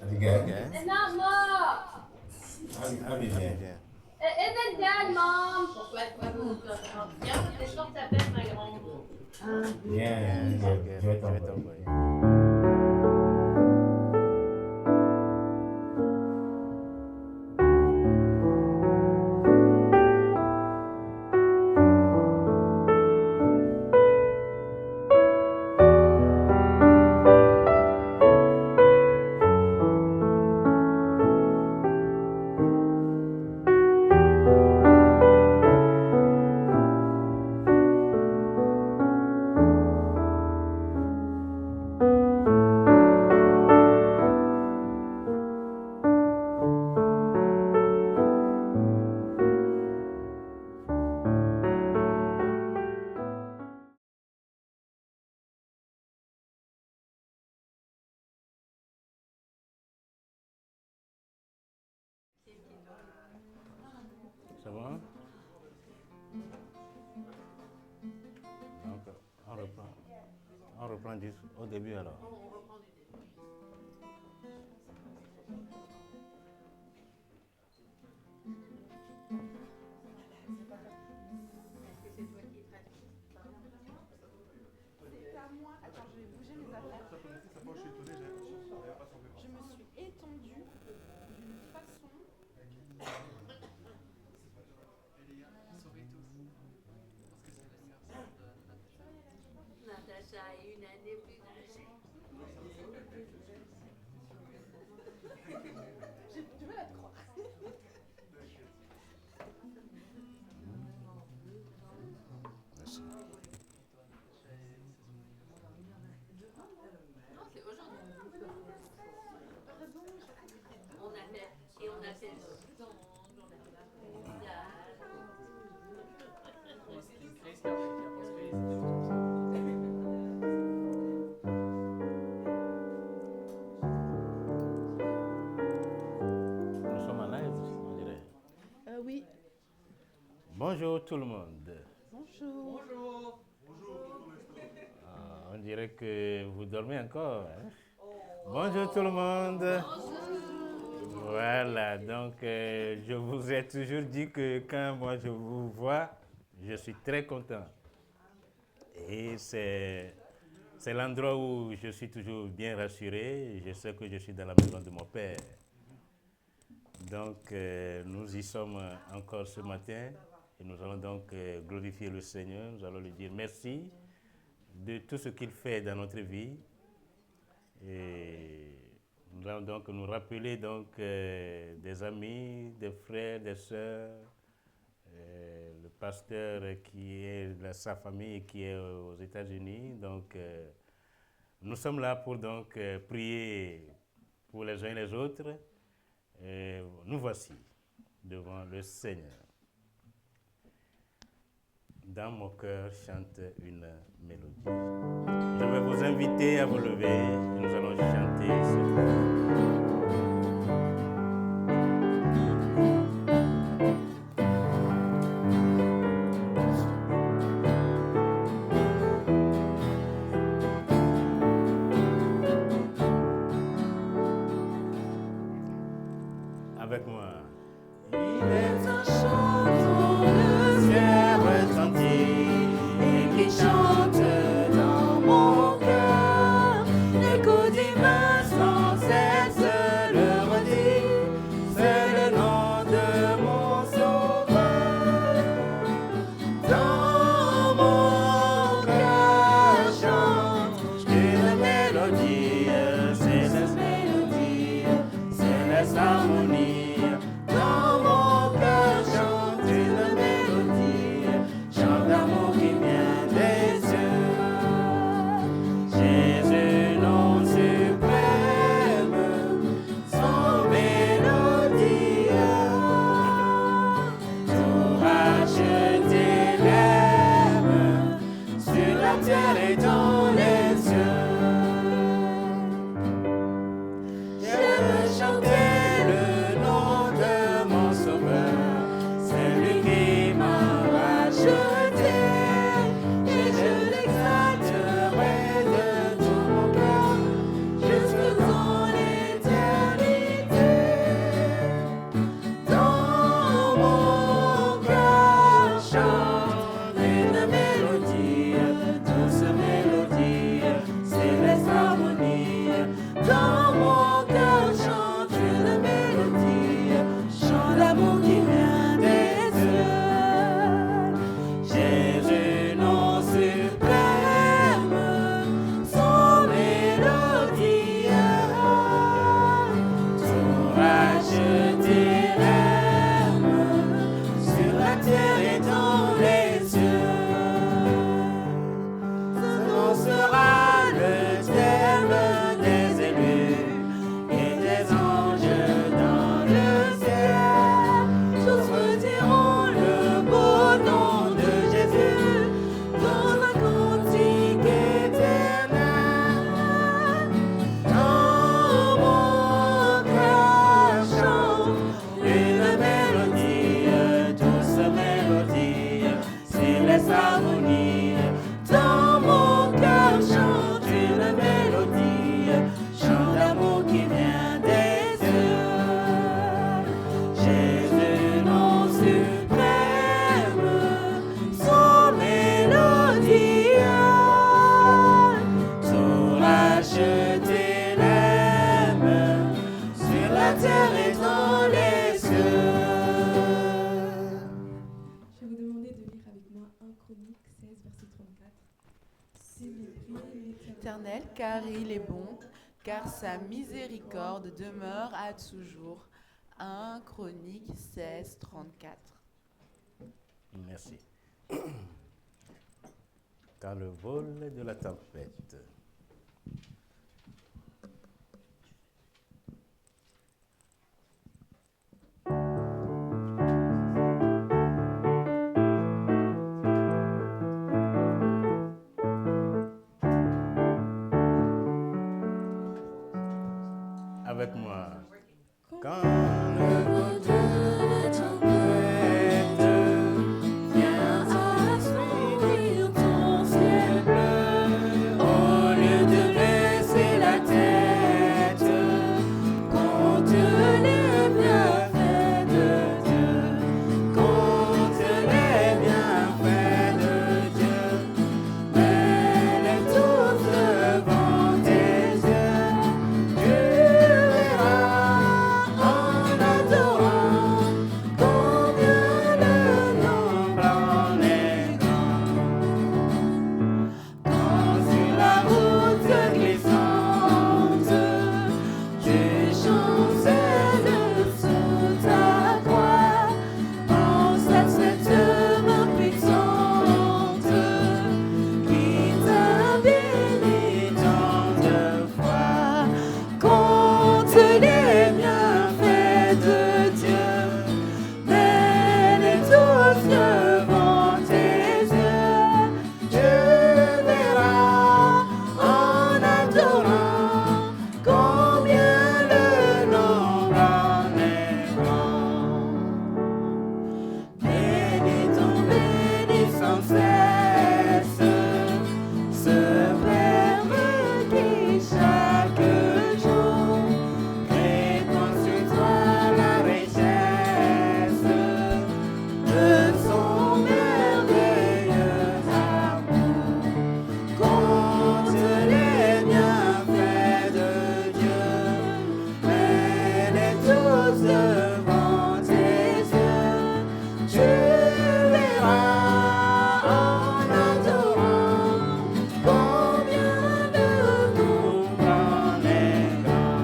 Abigail. It's not more. I'll be there. It isn't dead, Mom. Viens, tes shorts t'appellent, ma grande. Viens, je vais t'envoyer. Ça va? Donc, on reprend au début alors. C'est à moi. Attends, je vais bouger mes affaires. Je me suis étendue d'une façon. Natacha est une année plus âgée. Je veux la croire. Merci. Non, c'est aujourd'hui. On a fait, et on a fait le son, on a fait la mondiale. Nous sommes en live, on dirait. Oui. Bonjour tout le monde. Bonjour. On dirait que vous dormez encore. Hein? Bonjour tout le monde. Voilà, donc je vous ai toujours dit que quand moi je vous vois, je suis très content. Et c'est l'endroit où je suis toujours bien rassuré. Je sais que je suis dans la maison de mon père. Donc nous y sommes encore ce matin et nous allons donc glorifier le Seigneur. Nous allons lui dire merci de tout ce qu'il fait dans notre vie. Et nous allons donc nous rappeler donc, des amis, des frères, des sœurs, le pasteur qui est de sa famille qui est aux États-Unis. Donc, nous sommes là pour donc, prier pour les uns et les autres. Et nous voici devant le Seigneur. Dans mon cœur chante une mélodie. Je vais vous inviter à vous lever et nous allons chanter ce avec moi. Il est un chanson de ciel retentit et qui chante dans mon cœur. L'écho divin sans cesse le redit, c'est le nom de mon sauveur. Dans mon cœur chante une mélodie, c'est la mélodie, c'est la harmonie. Dans mon cœur chante une mélodie, chant d'amour qui vient des cieux. Jésus, nom suprême, son mélodie, tout racheté l'aime, sur la terre et dans les cieux. Je veux chanter le nom car il est bon, car sa miséricorde demeure à toujours. 1 Chronique 16, 34. Merci. Dans le vol de la tempête. Avec moi. Quand le vol de la tempête vient assombrir ton ciel bleu, au lieu de baisser la tête contre les bienfaits de Dieu, contre les bienfaits de Dieu, mets-les tous devant tes yeux. Tu verras en adorant combien le nombre en est grand. Quand sur la route glissante, tu chancelles sous ta croix, pense à cette main puissante qui t'a béni tant de fois. Compte les bienfaits de Dieu, mets-les tous devant tes yeux. Tu verras en adorant combien le nombre en est grand. Bénissons, bénissons sans cesse ce Père qui chaque jour répand sur toi la richesse de son merveilleux amour. Compte les bienfaits de Dieu, mets-les tous devant tes yeux. Tu verras en adorant combien le nombre en est grand.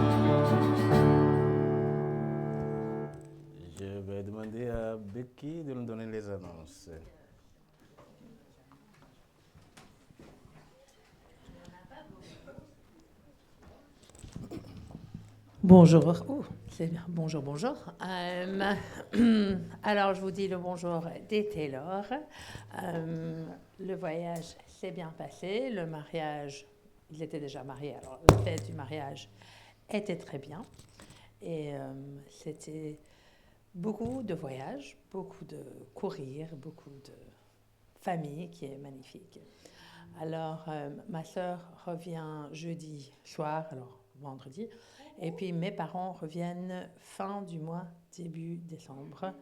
Je vais demander à Becky de nous donner les annonces. Bonjour. C'est bien. Bonjour, bonjour. Alors, je vous dis le bonjour des Taylor. Le voyage s'est bien passé. Le mariage, ils étaient déjà mariés, alors la fête du mariage était très bien. Et c'était beaucoup de voyages, beaucoup de courir, beaucoup de famille qui est magnifique. Alors, ma sœur revient jeudi soir, alors vendredi. Et puis mes parents reviennent fin du mois, début décembre.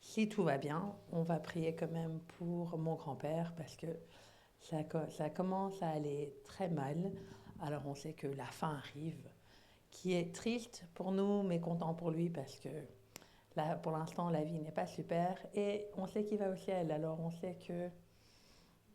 Si tout va bien, on va prier quand même pour mon grand-père parce que ça commence à aller très mal. Alors on sait que la fin arrive, qui est triste pour nous, mais content pour lui parce que là, pour l'instant, la vie n'est pas super. Et on sait qu'il va au ciel, alors on sait que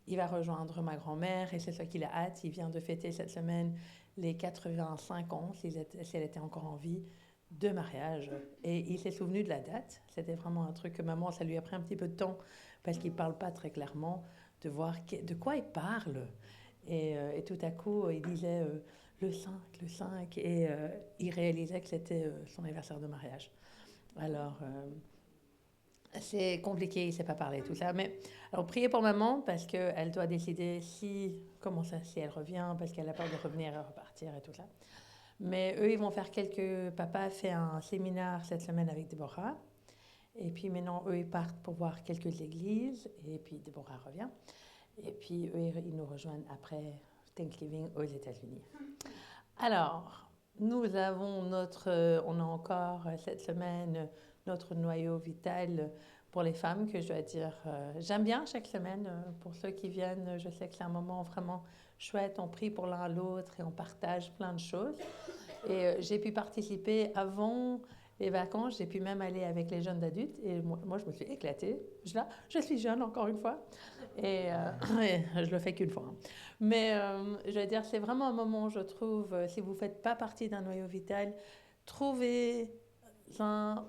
il va rejoindre ma grand-mère et c'est ça qu'il a hâte. Il vient de fêter cette semaine les 85 ans, si elle était encore en vie, de mariage. Et il s'est souvenu de la date. C'était vraiment un truc que maman, ça lui a pris un petit peu de temps parce qu'il ne parle pas très clairement, de voir de quoi il parle. Et tout à coup, il disait le 5, et il réalisait que c'était son anniversaire de mariage. Alors, c'est compliqué, il ne sait pas parler, tout ça. Mais alors, priez pour maman parce qu'elle doit décider si elle revient, parce qu'elle a peur de revenir et repartir et tout ça. Mais eux, ils vont faire Papa a fait un séminaire cette semaine avec Déborah. Et puis maintenant, eux, ils partent pour voir quelques églises. Et puis Déborah revient. Et puis eux, ils nous rejoignent après Thanksgiving aux États-Unis. Alors, nous avons on a encore cette semaine notre noyau vital pour les femmes que je dois dire, j'aime bien chaque semaine. Pour ceux qui viennent, je sais que c'est un moment vraiment chouette. On prie pour l'un à l'autre et on partage plein de choses. Et j'ai pu participer avant les vacances, j'ai pu même aller avec les jeunes adultes et moi je me suis éclatée. Je suis jeune encore une fois et je le fais qu'une fois. Hein. Mais je veux dire, c'est vraiment un moment, je trouve, si vous ne faites pas partie d'un noyau vital, trouvez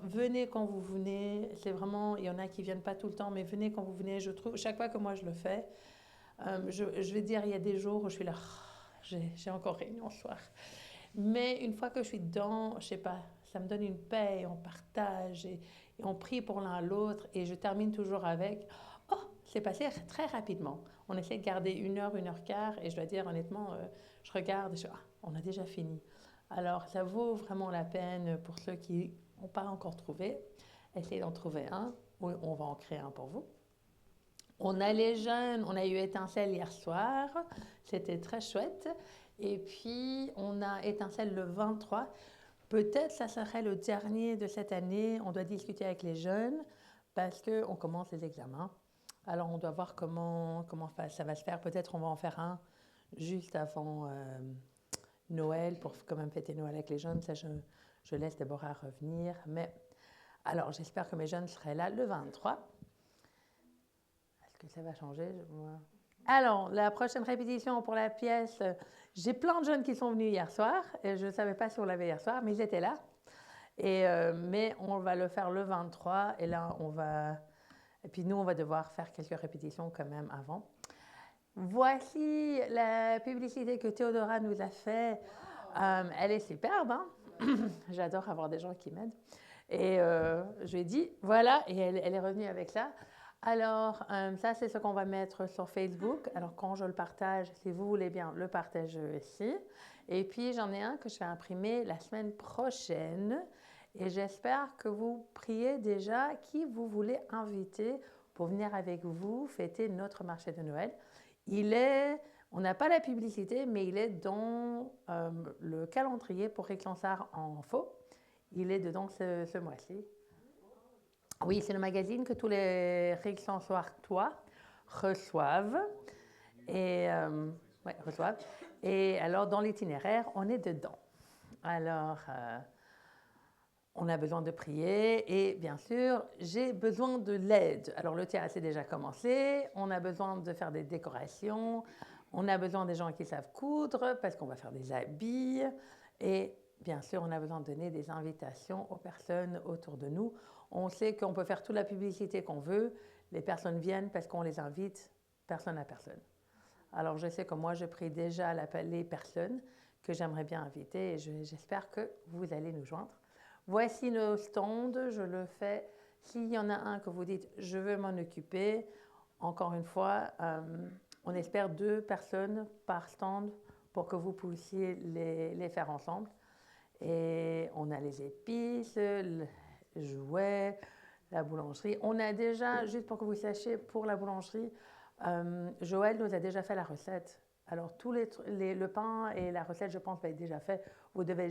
venez quand vous venez. C'est vraiment, il y en a qui ne viennent pas tout le temps, mais venez quand vous venez. Je trouve, chaque fois que moi je le fais, je vais dire, il y a des jours où je suis là, j'ai encore réunion ce soir. Mais une fois que je suis dedans, je sais pas, ça me donne une paix, on partage et on prie pour l'un l'autre et je termine toujours avec « Oh, c'est passé très rapidement ». On essaie de garder 1 heure, 1h15 et je dois dire honnêtement, je regarde et je dis « Ah, on a déjà fini ». Alors ça vaut vraiment la peine pour ceux qui n'ont pas encore trouvé. Essayez d'en trouver un, ou on va en créer un pour vous. On a les jeunes, on a eu Étincelle hier soir, c'était très chouette. Et puis, on a Étincelle le 23. Peut-être ça serait le dernier de cette année. On doit discuter avec les jeunes parce qu'on commence les examens. Alors, on doit voir comment ça va se faire. Peut-être on va en faire un juste avant Noël pour quand même fêter Noël avec les jeunes. Ça, je laisse Déborah revenir. Mais alors, j'espère que mes jeunes seraient là le 23. Est-ce que ça va changer? Alors, la prochaine répétition pour la pièce, j'ai plein de jeunes qui sont venus hier soir. Et je ne savais pas si on l'avait hier soir, mais ils étaient là. Mais on va le faire le 23. Et là, et puis nous, on va devoir faire quelques répétitions quand même avant. Voici la publicité que Théodora nous a fait. Elle est superbe. Hein? J'adore avoir des gens qui m'aident. Et je lui ai dit, voilà, et elle est revenue avec ça. Alors, ça, c'est ce qu'on va mettre sur Facebook. Alors, quand je le partage, si vous voulez bien le partager aussi. Et puis, j'en ai un que je vais imprimer la semaine prochaine. Et j'espère que vous priez déjà qui vous voulez inviter pour venir avec vous fêter notre marché de Noël. On n'a pas la publicité, mais il est dans le calendrier pour Réclansart en faux. Il est dedans ce mois-ci. Oui, c'est le magazine que tous les Réclansartois reçoivent. Reçoivent. Et alors, dans l'itinéraire, on est dedans. Alors, on a besoin de prier et bien sûr, j'ai besoin de l'aide. Alors, le théâtre est déjà commencé. On a besoin de faire des décorations. On a besoin des gens qui savent coudre parce qu'on va faire des habits. Et bien sûr, on a besoin de donner des invitations aux personnes autour de nous. On sait qu'on peut faire toute la publicité qu'on veut. Les personnes viennent parce qu'on les invite personne à personne. Alors, je sais que moi, je prie déjà les personnes que j'aimerais bien inviter et j'espère que vous allez nous joindre. Voici nos stands. Je le fais. S'il y en a un que vous dites « je veux m'en occuper », encore une fois, on espère 2 personnes par stand pour que vous puissiez les faire ensemble. Et on a les épices, jouets, la boulangerie. On a déjà, juste pour que vous sachiez, pour la boulangerie, Joël nous a déjà fait la recette. Alors, le pain et la recette, je pense, va être déjà fait. Vous devez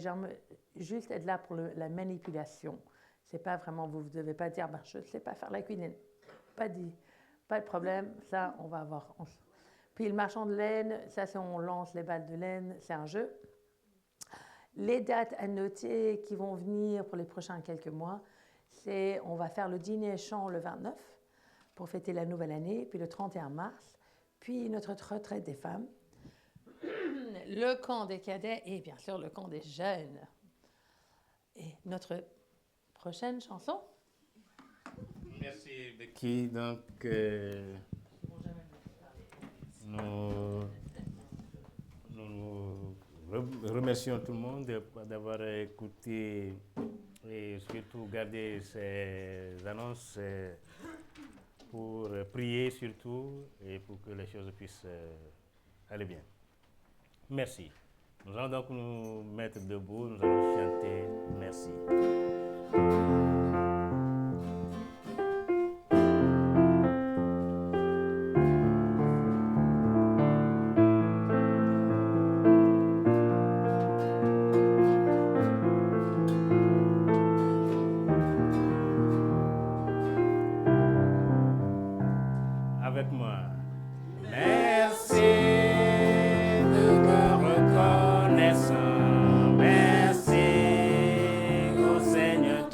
juste être là pour la manipulation. C'est pas vraiment, vous ne devez pas dire, je ne sais pas faire la cuisine. Pas de problème, ça, on va avoir. Puis le marchand de laine, ça, c'est on lance les balles de laine, c'est un jeu. Les dates à noter qui vont venir pour les prochains quelques mois, on va faire le dîner chant le 29 pour fêter la nouvelle année, puis le 31 mars, puis notre retraite des femmes, le camp des cadets et bien sûr le camp des jeunes. Et notre prochaine chanson. Merci Becky. Donc, nous remercions tout le monde d'avoir écouté et surtout gardé ces annonces pour prier surtout et pour que les choses puissent aller bien. Merci. Nous allons donc nous mettre debout, nous allons chanter merci. Avec moi. Merci de cœur reconnaissant. Merci au Seigneur.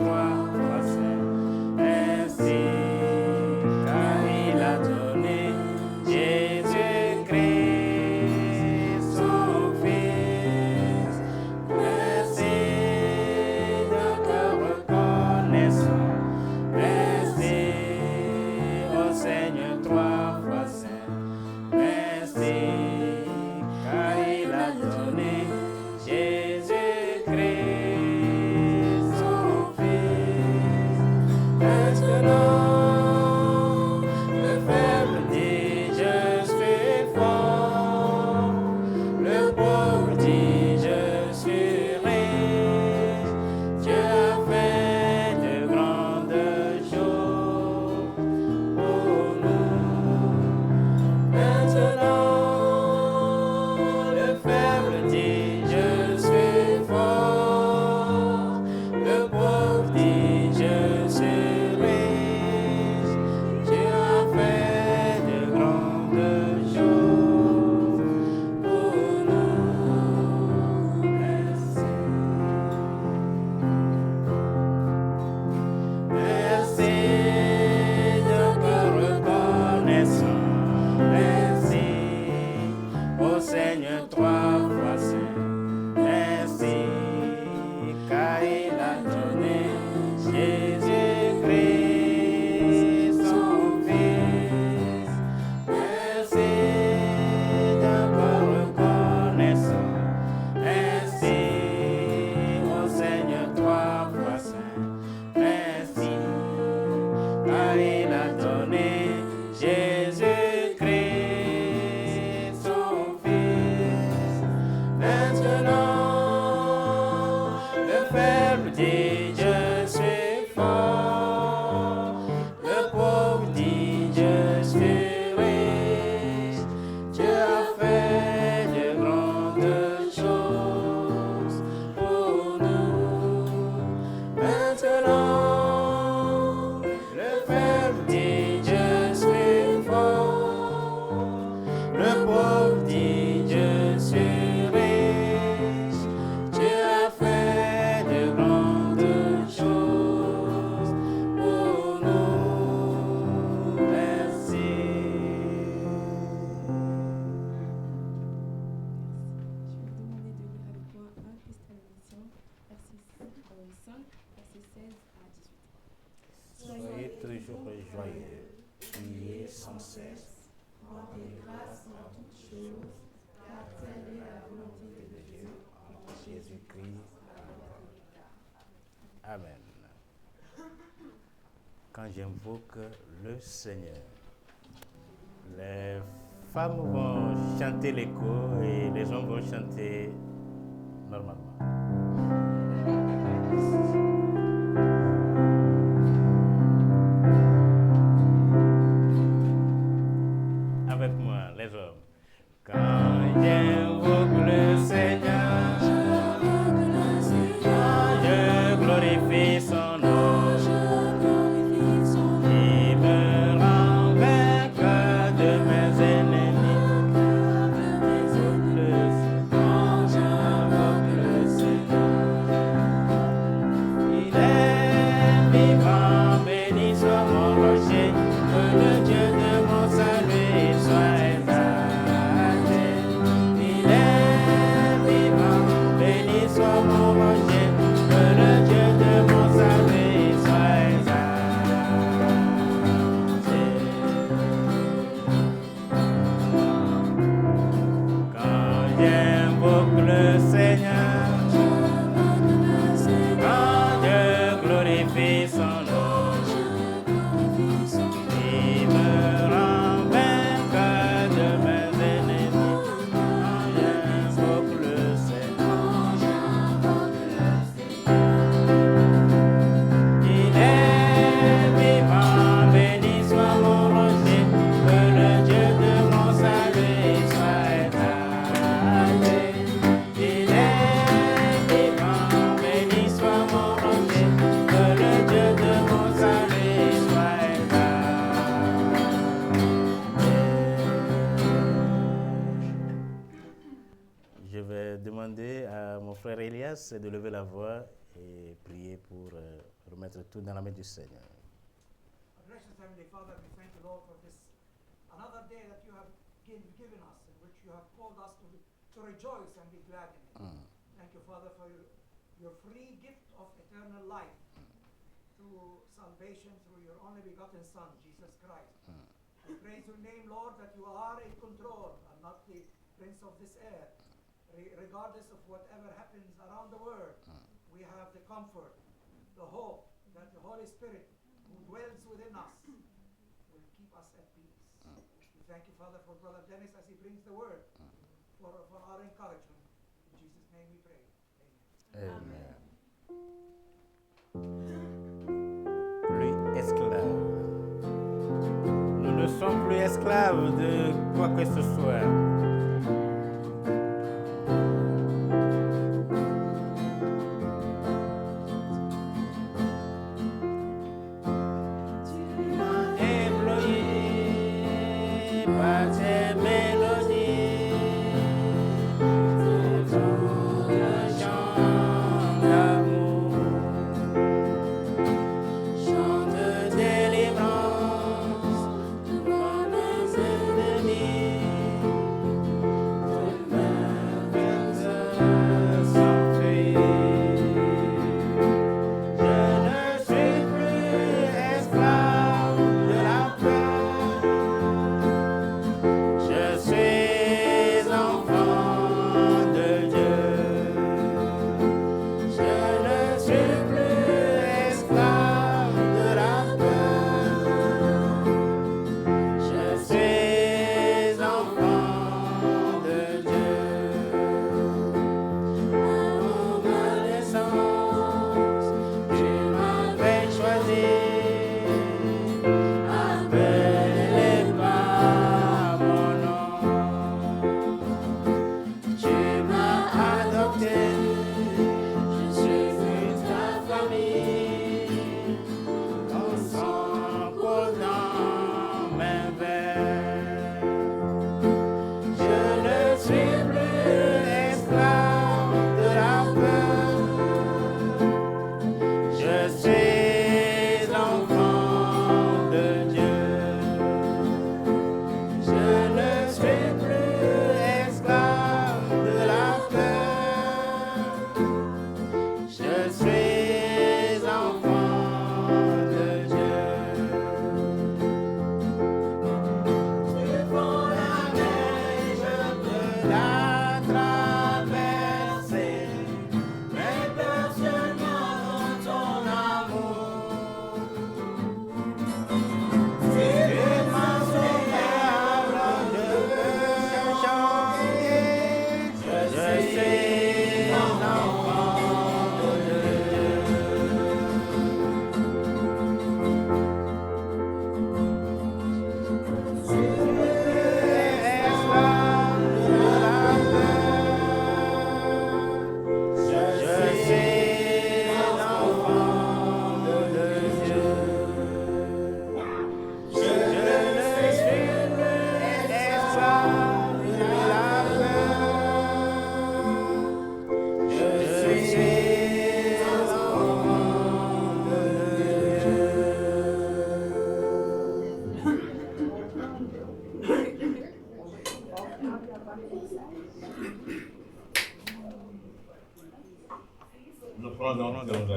toujours joyeux, priez sans cesse. Rendez grâce en toutes choses, car telle est la volonté de Dieu en Jésus-Christ. Amen. Quand j'invoque le Seigneur, les femmes vont chanter l'écho et les hommes vont chanter normalement. Avec moi, les hommes. Quand j'invoque le Seigneur, quand je glorifie son nom, il me rend vainqueur de mes ennemis. Quand j'invoque le Seigneur, il est vivant, béni soit mon rocher, que le Dieu de mon salut soit exalté. Il est vivant, béni soit mon rocher, que le Dieu de mon salut soit exalté. Quand j'invoque le Seigneur, quand je glorifie son nom, il me rend vainqueur de mes ennemis. Quand j'invoque le Seigneur, il est vivant, béni soit mon rocher, que le Dieu de mon salut soit exalté. Il est vivant, béni soit mon rocher, que le Dieu de mon salut soit exalté. Je vais demander à mon frère Elias de lever la voix et prier pour remettre tout dans la main du Seigneur. Gracious Heavenly Father, we thank you, Lord, for this another day that you have given us, in which you have called us to rejoice and be glad in it. Thank you, Father, for your free gift of eternal life through salvation through your only begotten Son, Jesus Christ. We praise your name, Lord, that you are in control and not the prince of this air. Regardless of whatever happens around the world, we have the comfort, the hope that the Holy Spirit who dwells within us will keep us at peace. We thank you, Father, for Brother Dennis as he brings the word for our encouragement. In Jesus' name we pray. Amen. Plus esclaves. Nous ne sommes plus esclaves de quoi que ce soit.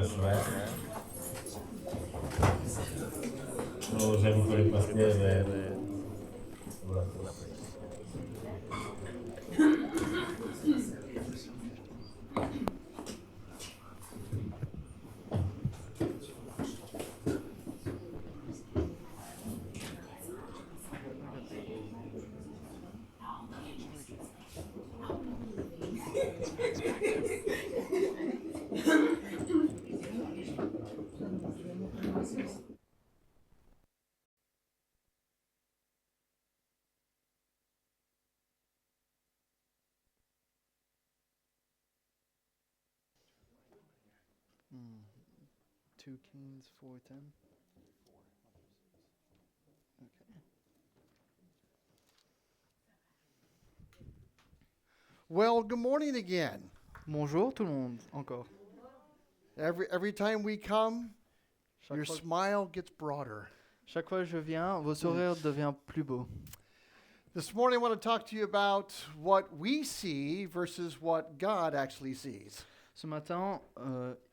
s'asseoir. Nous invitons le pasteur vers la place. Hmm. 2 Kings 4:10. Okay. Well, good morning again. Bonjour tout le monde, encore. Every time we come, your Chaque fois, smile gets broader. chaque fois que je viens, vos sourires deviennent plus beaux. This morning, I want to talk to you about what we see versus what God actually sees. Ce matin,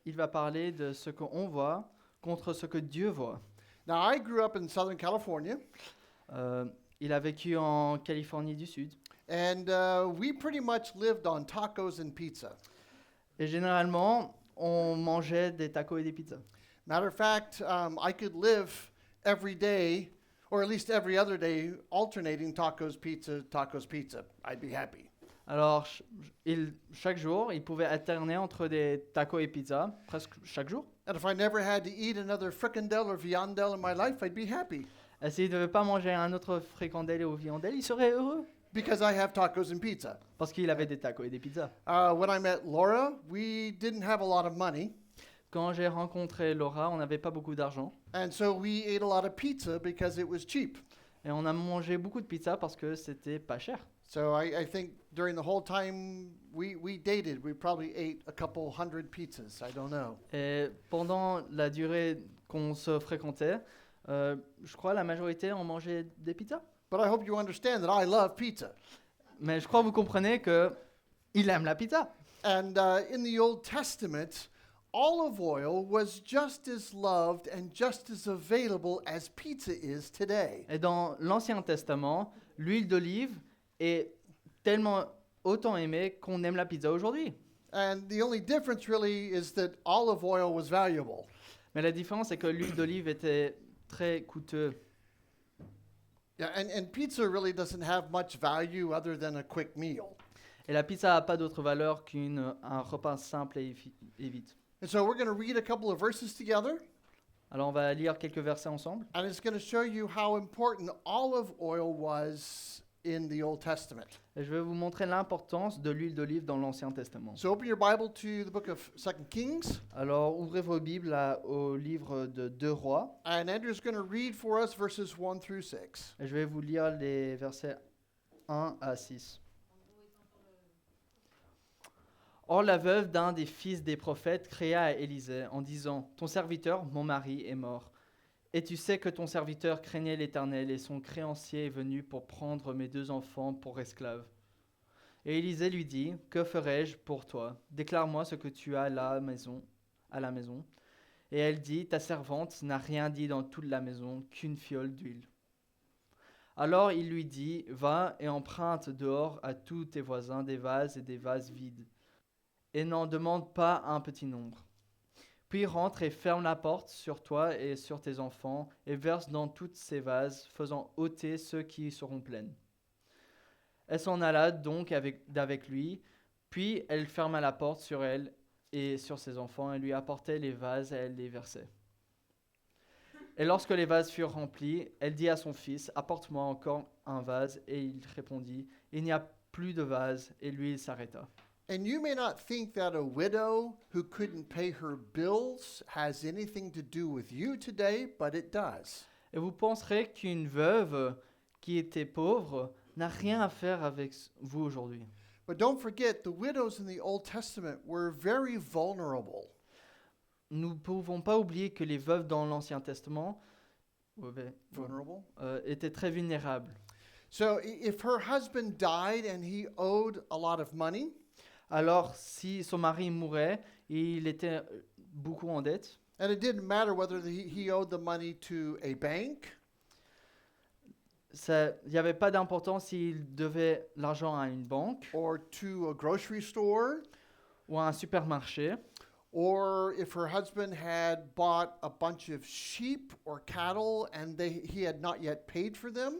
il va parler de ce qu'on voit contre ce que Dieu voit. Now, I grew up in Southern California, Il a vécu en Californie du Sud. and we pretty much lived on tacos and pizza. Et généralement, on mangeait des tacos et des pizzas. Matter of fact, I could live every day, or at least every other day, alternating tacos, pizza. I'd be happy. Alors, chaque jour, il pouvait alterner entre des tacos et pizzas, presque chaque jour. And if I never had to eat another fricandel or viandel in my life, I'd be happy Et s'il ne devait pas manger un autre fricandelle ou viandelle, il serait heureux. because I have tacos and pizza. Parce qu'il avait des tacos et des pizzas. When I met Laura, we didn't have a lot of money, Quand j'ai rencontré Laura, on n'avait pas beaucoup d'argent. and so we ate a lot of pizza because it was cheap. Et on a mangé beaucoup de pizza parce que c'était pas cher. So I think during the whole time we dated, we probably ate a couple hundred pizzas. I don't know. Et pendant la durée qu'on se fréquentait, je crois la majorité ont mangé des pizzas. But I hope you understand that I love pizza. Mais je crois que vous comprenez que il aime la pizza. And in the Old Testament, olive oil was just as loved and just as available as pizza is today. Et dans l'Ancien Testament, l'huile d'olive est tellement autant aimée qu'on aime la pizza aujourd'hui. And the only difference really is that olive oil was valuable. Mais la différence, c'est que l'huile d'olive était très coûteuse. Yeah, and pizza really doesn't have much value other than a quick meal. Et la pizza n'a pas d'autre valeur qu'un repas simple et vite. And so we're going to read a couple of verses together, Alors on va lire quelques versets ensemble. and it's going to show you how important olive oil was in the Old Testament. Et je vais vous montrer l'importance de l'huile d'olive dans l'Ancien Testament. So open your Bible to the book of 2 Kings, Alors ouvrez vos Bibles au livre de 2 Rois. and Andrew's going to read for us verses 1 through 6. Et je vais vous lire les versets 1 à 6. Or la veuve d'un des fils des prophètes cria à Élisée en disant : Ton serviteur, mon mari, est mort. Et tu sais que ton serviteur craignait l'Éternel et son créancier est venu pour prendre mes 2 enfants pour esclaves. Et Élisée lui dit : Que ferai-je pour toi ? Déclare-moi ce que tu as à la maison. Et elle dit : Ta servante n'a rien dit dans toute la maison qu'une fiole d'huile. Alors il lui dit : Va et emprunte dehors à tous tes voisins des vases et des vases vides, et n'en demande pas un petit nombre. Puis rentre et ferme la porte sur toi et sur tes enfants, et verse dans tous ces vases, faisant ôter ceux qui seront pleins. Elle s'en alla donc d'avec lui, puis elle ferma la porte sur elle et sur ses enfants, et lui apportait les vases et elle les versait. Et lorsque les vases furent remplis, elle dit à son fils : Apporte-moi encore un vase. Et il répondit : Il n'y a plus de vase. Et lui, il s'arrêta. And you may not think that a widow who couldn't pay her bills has anything to do with you today, but it does. Et vous penserez qu'une veuve qui était pauvre n'a rien à faire avec vous aujourd'hui. But don't forget, the widows in the Old Testament were very vulnerable. Nous ne pouvons pas oublier que les veuves dans l'Ancien Testament Vulnerable? étaient très vulnérables. So if her husband died and he owed a lot of money, Alors, si son mari mourait et il était beaucoup en dette. And it didn't matter whether he owed the money to a bank Il n'y avait pas d'importance s'il devait l'argent à une banque or to a grocery store, ou à un supermarché, or if her husband had bought a bunch of sheep or cattle and he had not yet paid for them.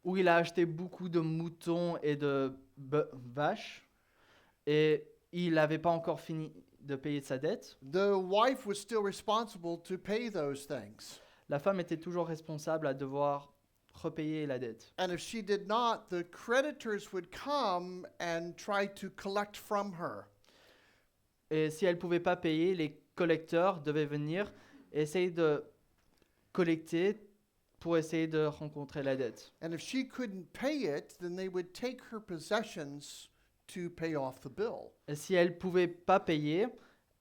où il a acheté beaucoup de moutons et de vaches et il n'avait pas encore fini de payer sa dette. The wife was still responsible to pay those things. La femme était toujours responsable à devoir repayer la dette. And if she did not, the creditors would come and try to collect from her. Et si elle ne pouvait pas payer, les collecteurs devaient venir et essayer de collecter pour essayer de rencontrer la dette. And if she couldn't pay it, then they would take her possessions to pay off the bill. Et si elle ne pouvait pas payer,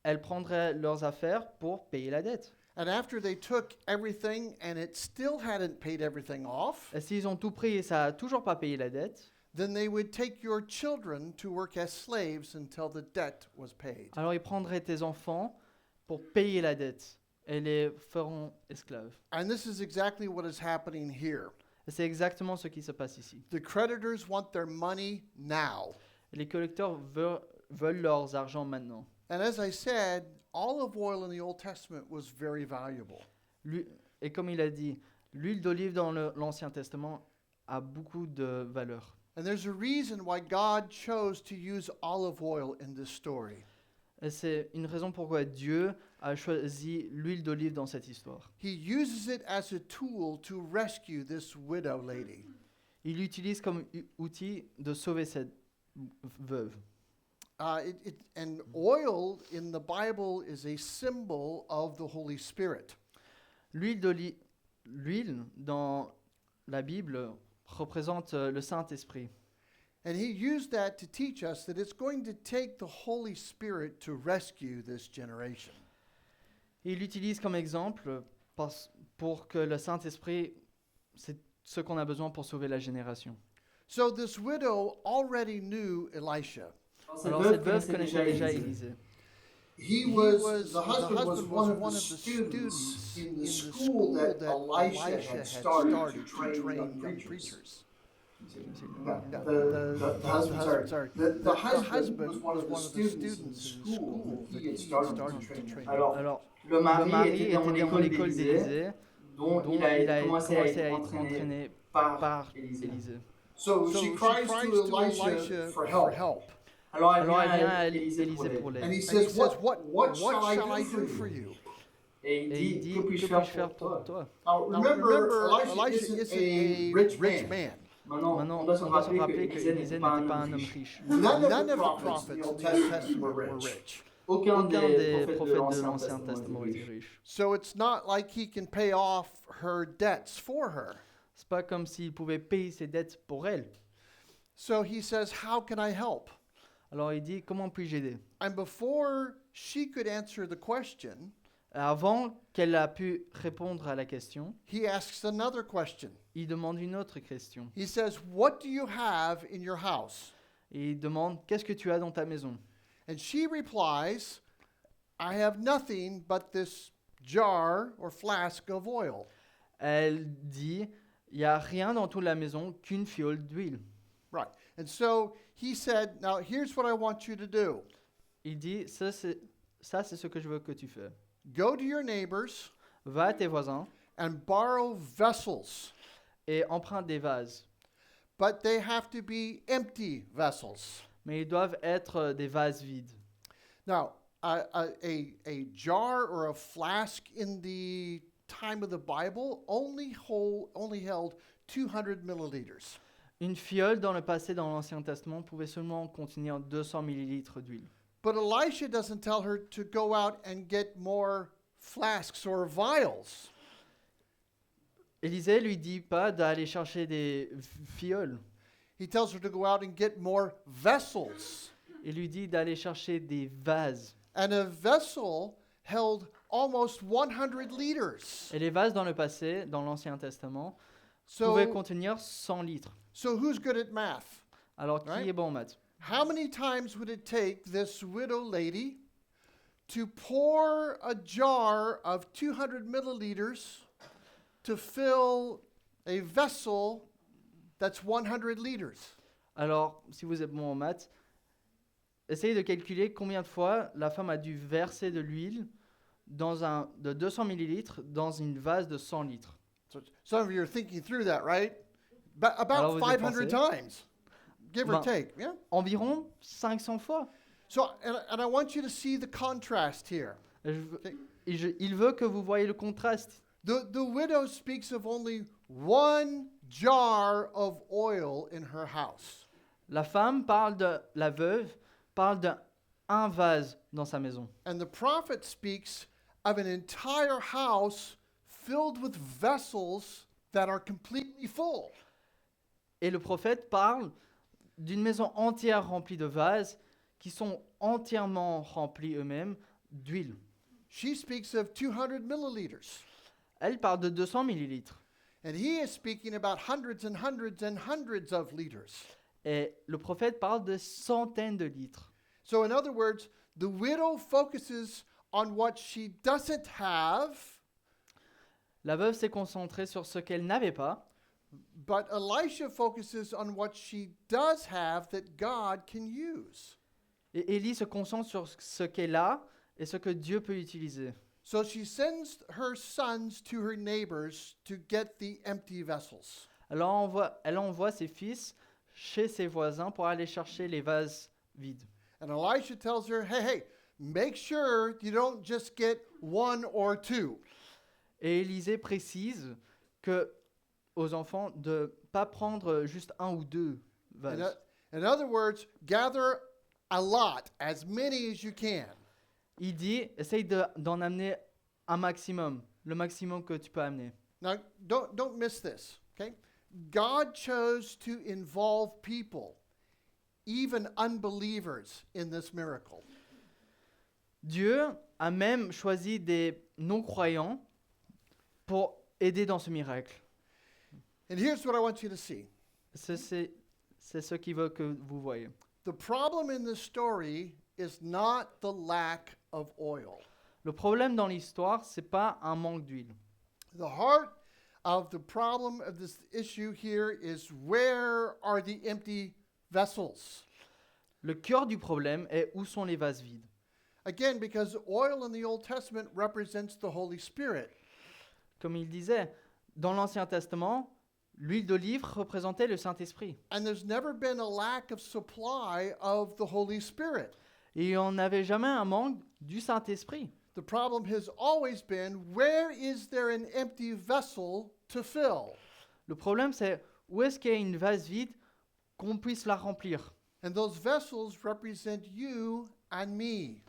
elle prendrait leurs affaires pour payer la dette. And after they took everything and it still hadn't paid everything off, Et s'ils ont tout pris et ça n'a toujours pas payé la dette, then they would take your children to work as slaves until the debt was paid. alors ils prendraient tes enfants pour payer la dette et les feront esclaves. And this is exactly what is happening here. Et c'est exactement ce qui se passe ici. The creditors want their money now. Les collecteurs veulent leurs argent maintenant. And as I said, olive oil in the Old Testament was very valuable. Et comme il a dit, l'huile d'olive dans l'Ancien Testament a beaucoup de valeur. And there's a reason why God chose to use olive oil in this story. Et c'est une raison pourquoi Dieu a choisi l'huile d'olive dans cette histoire. He uses it as a tool to rescue this widow lady. Il l'utilise comme outil de sauver cette veuve. And oil in the Bible is a symbol of the Holy Spirit. L'huile dans la Bible représente le Saint-Esprit. And he used that to teach us that it's going to take the Holy Spirit to rescue this generation. Et il l'utilise comme exemple pour que le Saint-Esprit, c'est ce qu'on a besoin pour sauver la génération. So this widow already knew Elisha. Alors cette veuve connaissait déjà Élisée. The husband was one of the students in the school that Elisha had started to train young preachers. The husband was one of the students in the school that he had started to train. Alors, le mari était dans l'école d'Élisée, dont il a commencé à être entraîné par Élisée. So she cries to Elisha for help. Alors elle vient à Élisée pour l'aide. And he says, what shall I do for you? Et il dit, que puis-je faire pour toi? Now remember, Elisha isn't a rich man. Maintenant, on doit se rappeler que Élisée n'était pas un homme riche. None of the prophets in the Old Testament were rich. Aucun des prophètes de l'Ancien Testament était riche. So it's not like he can pay off her debts for her. C'est pas comme s'il pouvait payer ses dettes pour elle. So he says, how can I help? Alors il dit, comment puis-je aider? And before she could answer the question, Avant qu'elle a pu répondre à la question, he asks another question. il demande une autre question. He says, what do you have in your house? Et il demande, qu'est-ce que tu as dans ta maison? And she replies, I have nothing but this jar or flask of oil. Elle dit, il n'y a rien dans toute la maison qu'une fiole d'huile. Right. And so he said, now here's what I want you to do. Il dit, ça c'est ce que je veux que tu fasses. Go to your neighbors Va à tes voisins and borrow vessels, et emprunte des vases. but they have to be empty vessels. Mais ils doivent être des vases vides. Now, a jar or a flask in the time of the Bible only held 200 milliliters. Une fiole dans le passé, dans l'Ancien Testament, pouvait seulement contenir 200 millilitres d'huile. But Elisha doesn't tell her to go out and get more flasks or vials. Élisée lui dit pas d'aller chercher des fioles. He tells her to go out and get more vessels. Il lui dit d'aller chercher des vases. And a vessel held almost 100 liters. Et les vases dans le passé, dans l'Ancien Testament, pouvaient contenir 100 litres. So who's good at math? Alors qui Right? est bon en maths? How many times would it take this widow lady to pour a jar of 200 milliliters to fill a vessel that's 100 liters. Alors, si vous êtes bon en maths, essayez de calculer combien de fois la femme a dû verser de l'huile de 200 millilitres dans une vase de 100 litres. So some of you are thinking through that, right? About Alors, vous y 500 pensez. times, give or Ben, take. Yeah. Environ 500 fois. So, and I want you to see the contrast here. Il veut que vous voyez le contraste. The widow speaks of only one jar of oil in her house. La veuve parle d'un vase dans sa maison. And the prophet speaks of an entire house filled with vessels that are completely full. Et le prophète parle d'une maison entière remplie de vases qui sont entièrement remplis eux-mêmes d'huile. She speaks of 200 milliliters. Elle parle de 200 millilitres. And he is speaking about hundreds and hundreds and hundreds of liters. Et le prophète parle de centaines de litres. So, in other words, the widow focuses on what she doesn't have, La veuve s'est concentrée sur ce qu'elle n'avait pas, but Elisha focuses on what she does have that God can use. et Élie se concentre sur ce qu'elle a et ce que Dieu peut utiliser. So she sends her sons to her neighbors to get the empty vessels. Alors elle envoie ses fils chez ses voisins pour aller chercher les vases vides. And Elisha tells her, hey, make sure you don't just get one or two. Et Élisée précise que aux enfants de pas prendre juste un ou deux vases. In other words, gather a lot, as many as you can. Il dit, essaye d'en amener un maximum, le maximum que tu peux amener. Now, don't miss this, okay? God chose to involve people, even unbelievers, in this miracle. Dieu a même choisi des non-croyants pour aider dans ce miracle. And here's what I want you to see. C'est ce qu'il veut que vous voyez. The problem in this story is not the lack of oil. Le problème dans l'histoire, c'est pas un manque d'huile. The heart of the problem of this issue here is, where are the empty vessels? Le cœur du problème est où sont les vases vides. Again, because oil in the Old Testament represents the Holy Spirit. Comme il disait, dans l'Ancien Testament, l'huile d'olive représentait le Saint-Esprit. And there's never been a lack of supply of the Holy Spirit. Et il n'y en avait jamais un manque du Saint-Esprit. The problem has always been, where is there an empty vessel to fill? Le problème, c'est où est-ce qu'il y a une vase vide qu'on puisse la remplir. And those vessels represent you and me.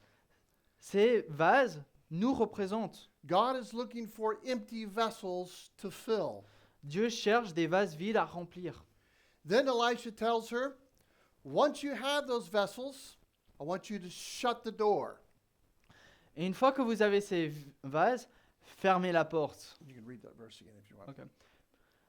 Ces vases nous représentent. God is looking for empty vessels to fill. Dieu cherche des vases vides à remplir. Then Elisha tells her, once you have those vessels, I want you to shut the door. Et une fois que vous avez ces vases, fermez la porte. You can read that verse again if you want. Okay.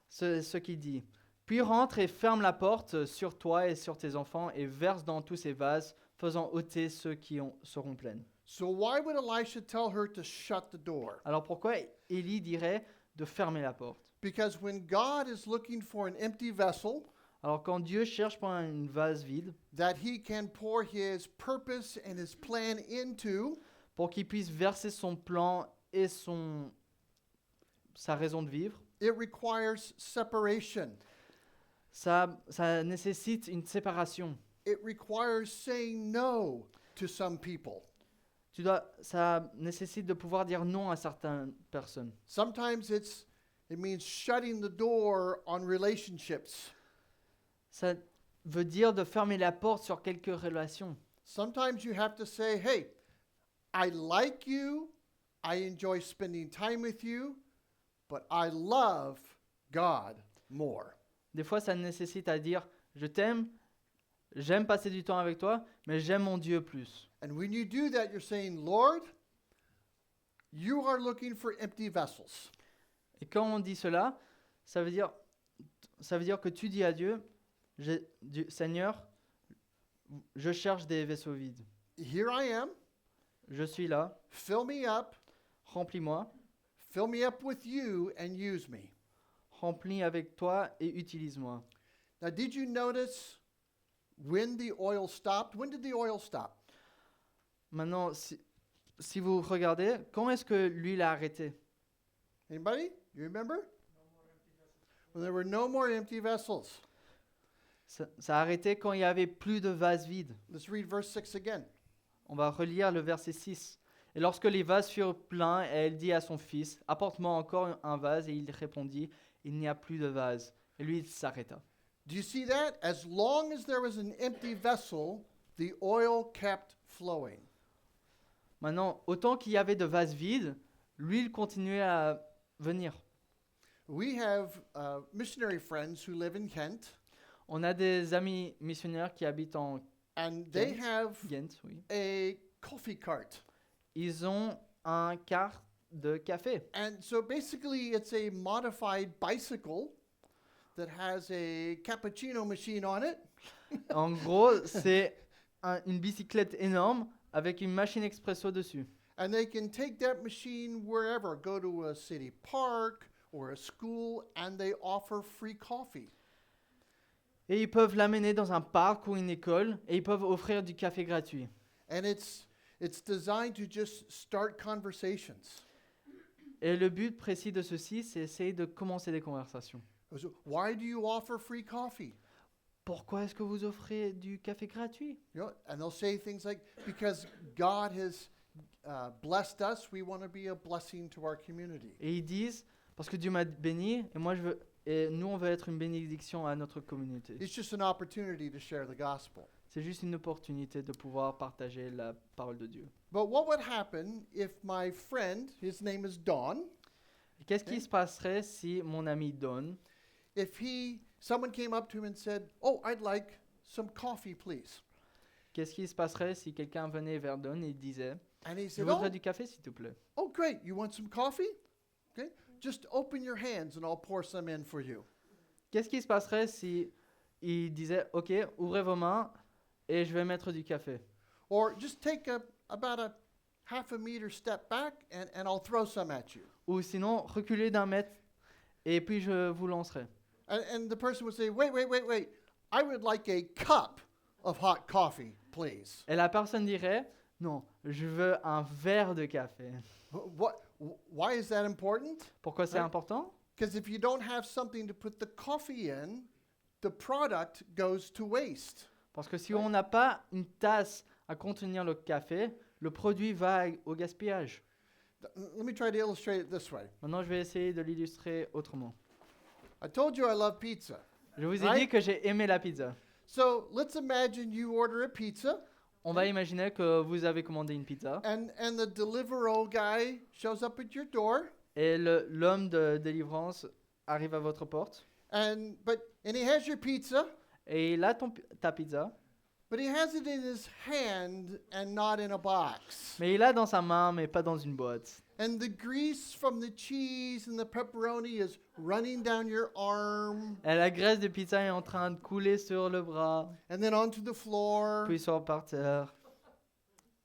C'est ce qu'il dit. Puis rentre et ferme la porte sur toi et sur tes enfants et verse dans tous ces vases, faisant ôter ceux qui seront pleins. So why would Elisha tell her to shut the door? Alors pourquoi Élie dirait de fermer la porte? Because when God is looking for an empty vessel Alors quand Dieu cherche pour une vase vide, that he can pour his purpose and his plan into, pour qu'il puisse verser son plan et sa raison de vivre, it requires separation. ça nécessite une séparation. It requires saying no to some people. Ça nécessite de pouvoir dire non à certaines personnes. Sometimes it means shutting the door on relationships. Ça veut dire de fermer la porte sur quelques relations. Sometimes you have to say, hey, I like you, I enjoy spending time with you, but I love God more. Des fois, ça nécessite à dire je t'aime, j'aime passer du temps avec toi, mais j'aime mon Dieu plus. And when you do that, you're saying, Lord, you are looking for empty vessels. Et quand on dit cela, ça veut dire que tu dis à Dieu, Seigneur, je cherche des vaisseaux vides. Here I am. Je suis là, Fill me up, remplis-moi, fill me up with you, and use me. remplis avec toi et utilise-moi. Now, did you notice when the oil stopped? When did the oil stop? Maintenant, si vous regardez, quand est-ce que l'huile a arrêté? Anybody? You remember? When there were no more empty vessels. Ça a arrêté quand il n'y avait plus de vases vides. Let's read verse 6 again. On va relire le verset 6. Et lorsque les vases furent pleins, elle dit à son fils, « Apporte-moi encore un vase. » Et il répondit, « Il n'y a plus de vase. » Et lui, il s'arrêta. Do you see that? As long as there was an empty vessel, the oil kept flowing. Maintenant, autant qu'il y avait de vases vides, l'huile continuait à venir. We have missionary friends who live in Kent, On a des amis missionnaires qui habitent en and they Ghent. have Ghent, oui. a coffee cart. Ils ont un cart de café. And so basically, it's a modified bicycle that has a cappuccino machine on it. En gros, c'est une bicyclette énorme avec une machine expresso dessus. And they can take that machine wherever, go to a city park or a school, and they offer free coffee. Et ils peuvent l'amener dans un parc ou une école et ils peuvent offrir du café gratuit. And it's designed to just start conversations. Et le but précis de ceci, c'est essayer de commencer des conversations. So why do you offer free coffee? Pourquoi est-ce que vous offrez du café gratuit? You know, and they'll say things like, because God has blessed us, we want to be a blessing to our community. Et ils disent, parce que Dieu m'a béni et nous on veut être une bénédiction à notre communauté. It's just an opportunity to share the gospel. C'est juste une opportunité de pouvoir partager la parole de Dieu. But what would happen if my friend, his name is Don, Et qu'est-ce qui se passerait si mon ami Don, if someone came up to him and said, "Oh, I'd like some coffee, please." qu'est-ce qui se passerait si quelqu'un venait vers Don et disait, And he je said, voudrais du café s'il te plaît. Oh, great, you want some coffee? Okay, just open your hands and I'll pour some in for you. Qu'est-ce qui se passerait si il disait, ok, ouvrez vos mains et je vais mettre du café. Or just take about a half a meter step back and I'll throw some at you. Ou sinon, reculez d'un mètre et puis je vous lancerai. And the person would say, wait, I would like a cup of hot coffee, please. Et la personne dirait, non, je veux un verre de café. Why is that important? Pourquoi c'est Ouais. important? Because if you don't have something to put the coffee in, the product goes to waste. Parce que si on n'a pas une tasse à contenir le café, le produit va au gaspillage. Let me try to illustrate it this way. Maintenant, je vais essayer de l'illustrer autrement. I told you I love pizza. Je vous ai Right. dit que j'ai aimé la pizza. So let's imagine you order a pizza On va imaginer que vous avez commandé une pizza and the Deliveroo guy shows up at your door et l'homme de délivrance arrive à votre porte and he has your pizza, et il a ta pizza, but he has it in his hand and not in a box. mais il l'a dans sa main, mais pas dans une boîte. And the grease from the cheese and the pepperoni is running down your arm Et la graisse de pizza est en train de couler sur le bras, and then onto the floor. puis sur par terre.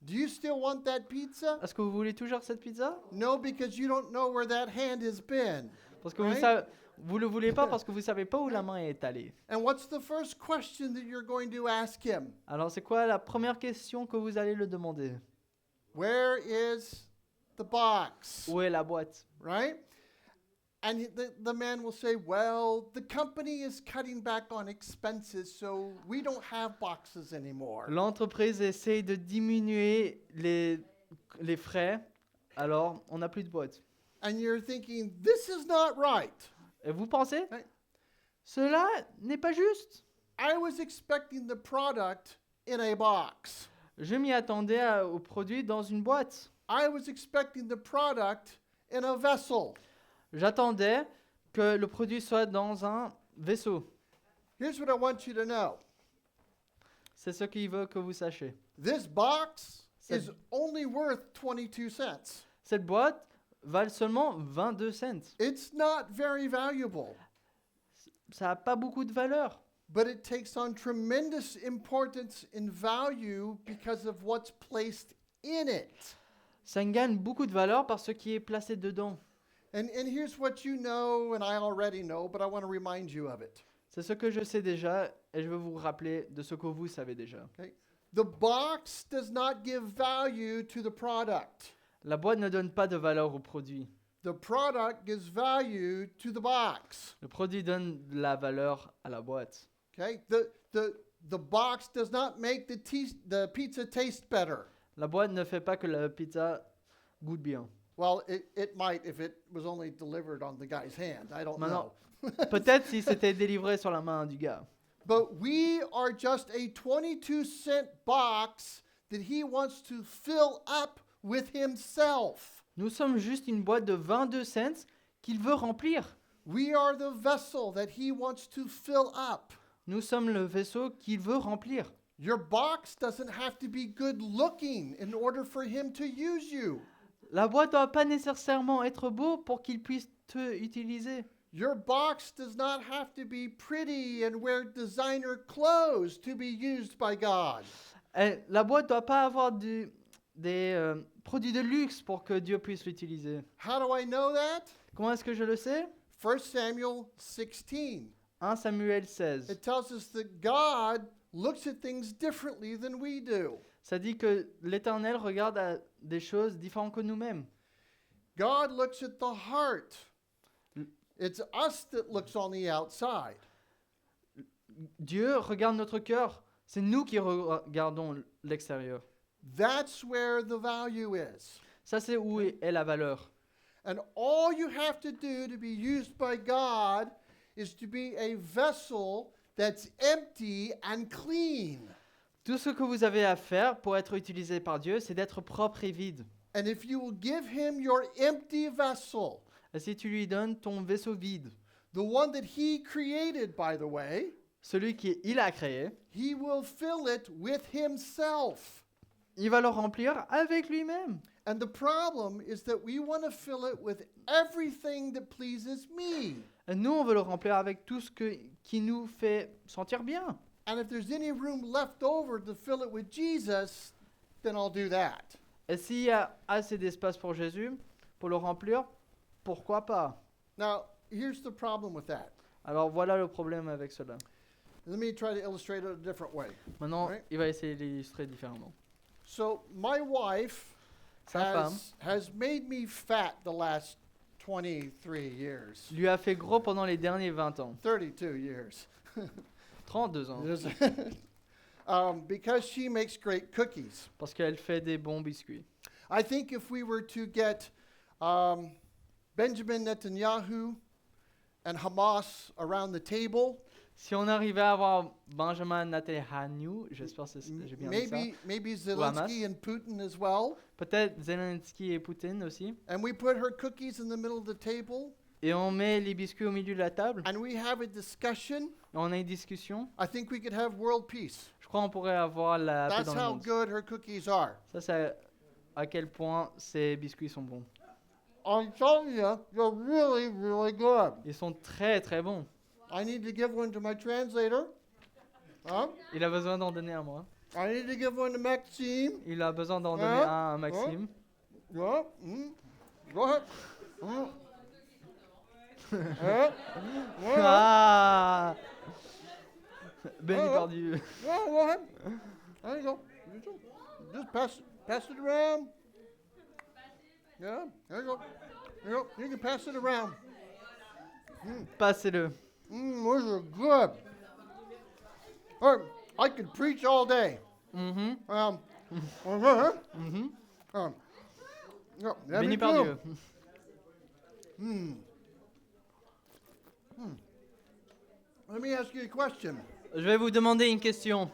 Do you still want that pizza? Est-ce que vous voulez toujours cette pizza? No, because you don't know where that hand has been. Parce que Right. vous le voulez pas parce que vous savez pas où la main est allée. And what's the first question that you're going to ask him? Alors c'est quoi la première question que vous allez le demander? Where is the box? Où est la boîte? Right? And the man will say, well, the company is cutting back on expenses, so we don't have boxes anymore. L'entreprise essaye de diminuer les frais, alors on n'a plus de boîte. And you're thinking, this is not right. Et vous pensez? Ouais. Cela n'est pas juste. I was expecting the product in a box. Je m'y attendais au produit dans une boîte. I was expecting the product in a vessel. J'attendais que le produit soit dans un vaisseau. Here's what I want you to know. C'est ce qu'il veut que vous sachiez. This box Cette- is only worth 22 cents. Cette boîte valent seulement 22 cents. It's not very valuable, Ça n'a pas beaucoup de valeur. but it takes on tremendous importance and value because of what's placed in it. Ça gagne beaucoup de valeur par ce qui est placé dedans. And here's what you know, and I already know, but I want to remind you of it. C'est ce que je sais déjà et je veux vous rappeler de ce que vous savez déjà. Okay? The box does not give value to the product. La boîte ne donne pas de valeur au produit. The product gives value to the box. Le produit donne de la valeur à la boîte. Okay? The box does not make the pizza taste better. La boîte ne fait pas que la pizza goûte bien. Well, it might if it was only delivered on the guy's hand. I don't Maintenant, know. peut-être si c'était délivré sur la main du gars. But we are just a 22-cent box that he wants to fill up with himself. Nous sommes juste une boîte de 22 cents qu'il veut remplir. We are the vessel that he wants to fill up. Nous sommes le vaisseau qu'il veut remplir. Your box doesn't have to be good looking in order for him to use you. La boîte ne doit pas nécessairement être beau pour qu'il puisse te utiliser. Your box does not have to be pretty and wear designer clothes to be used by God. La boîte ne doit pas avoir des produits de luxe pour que Dieu puisse l'utiliser. How do I know that? Comment est-ce que je le sais? 1 Samuel 16. 1 Samuel 16. It tells us that God looks at things differently than we do. Ça dit que l'Éternel regarde à des choses différentes que nous-mêmes. God looks at the heart. It's us that looks on the outside. Dieu regarde notre cœur. C'est nous qui regardons l'extérieur. That's where the value is. Ça, c'est où est la valeur. And all you have to do to be used by God is to be a vessel that's empty and clean. Tout ce que vous avez à faire pour être utilisé par Dieu, c'est d'être propre et vide. And if you will give him your empty vessel, Et si tu lui donnes ton vaisseau vide, the one that he created, by the way, celui qu'il a créé, he will fill it with himself. il va le remplir avec lui-même. And the problem is that we want to fill it with everything that pleases me. Et nous, on veut le remplir avec tout ce qui nous fait sentir bien. And if there's any room left over to fill it with Jesus, then I'll do that. Et s'il y a assez d'espace pour Jésus, pour le remplir, pourquoi pas? Now, here's the problem with that. Alors voilà le problème avec cela. Let me try to illustrate it a different way. Maintenant, Right. il va essayer de l'illustrer différemment. So, my wife Sa femme has made me fat the last 23 years. lui a fait gros pendant les derniers 20 ans. 32 years. 32 ans. Because she makes great cookies. Parce qu'elle fait des bons biscuits. I think if we were to get Benjamin Netanyahu and Hamas around the table, Si on arrivait à avoir Benjamin Netanyahu, j'espère que j'ai bien dit ça. maybe Zelensky and Putin as well, Peut-être Zelensky et Poutine aussi. and we put her cookies in the middle of the table, Et on met les biscuits au milieu de la table. and we have a discussion, On a une discussion. I think we could have world peace. Je crois qu'on pourrait avoir la paix That's dans le how monde. good her cookies are. Ça, c'est à quel point ces biscuits sont bons. I'm telling you, they're really, really good. Ils sont très très bons. I need to give one to my translator. Il a besoin d'en donner un moi. I need to give one to Maxime. Il a besoin d'en donner un à Maxime. Yeah. Go ahead. Yeah. Ah Béni Oh, par Dieu. Yeah, go ahead. There you go. Just pass it around. Yeah, there you go. There you go. You can pass it around. Passez-le. Those are good. I could preach all day. Mhm. Yeah, that'd Béni be par good. Dieu. Let me ask you a question. Je vais vous demander une question.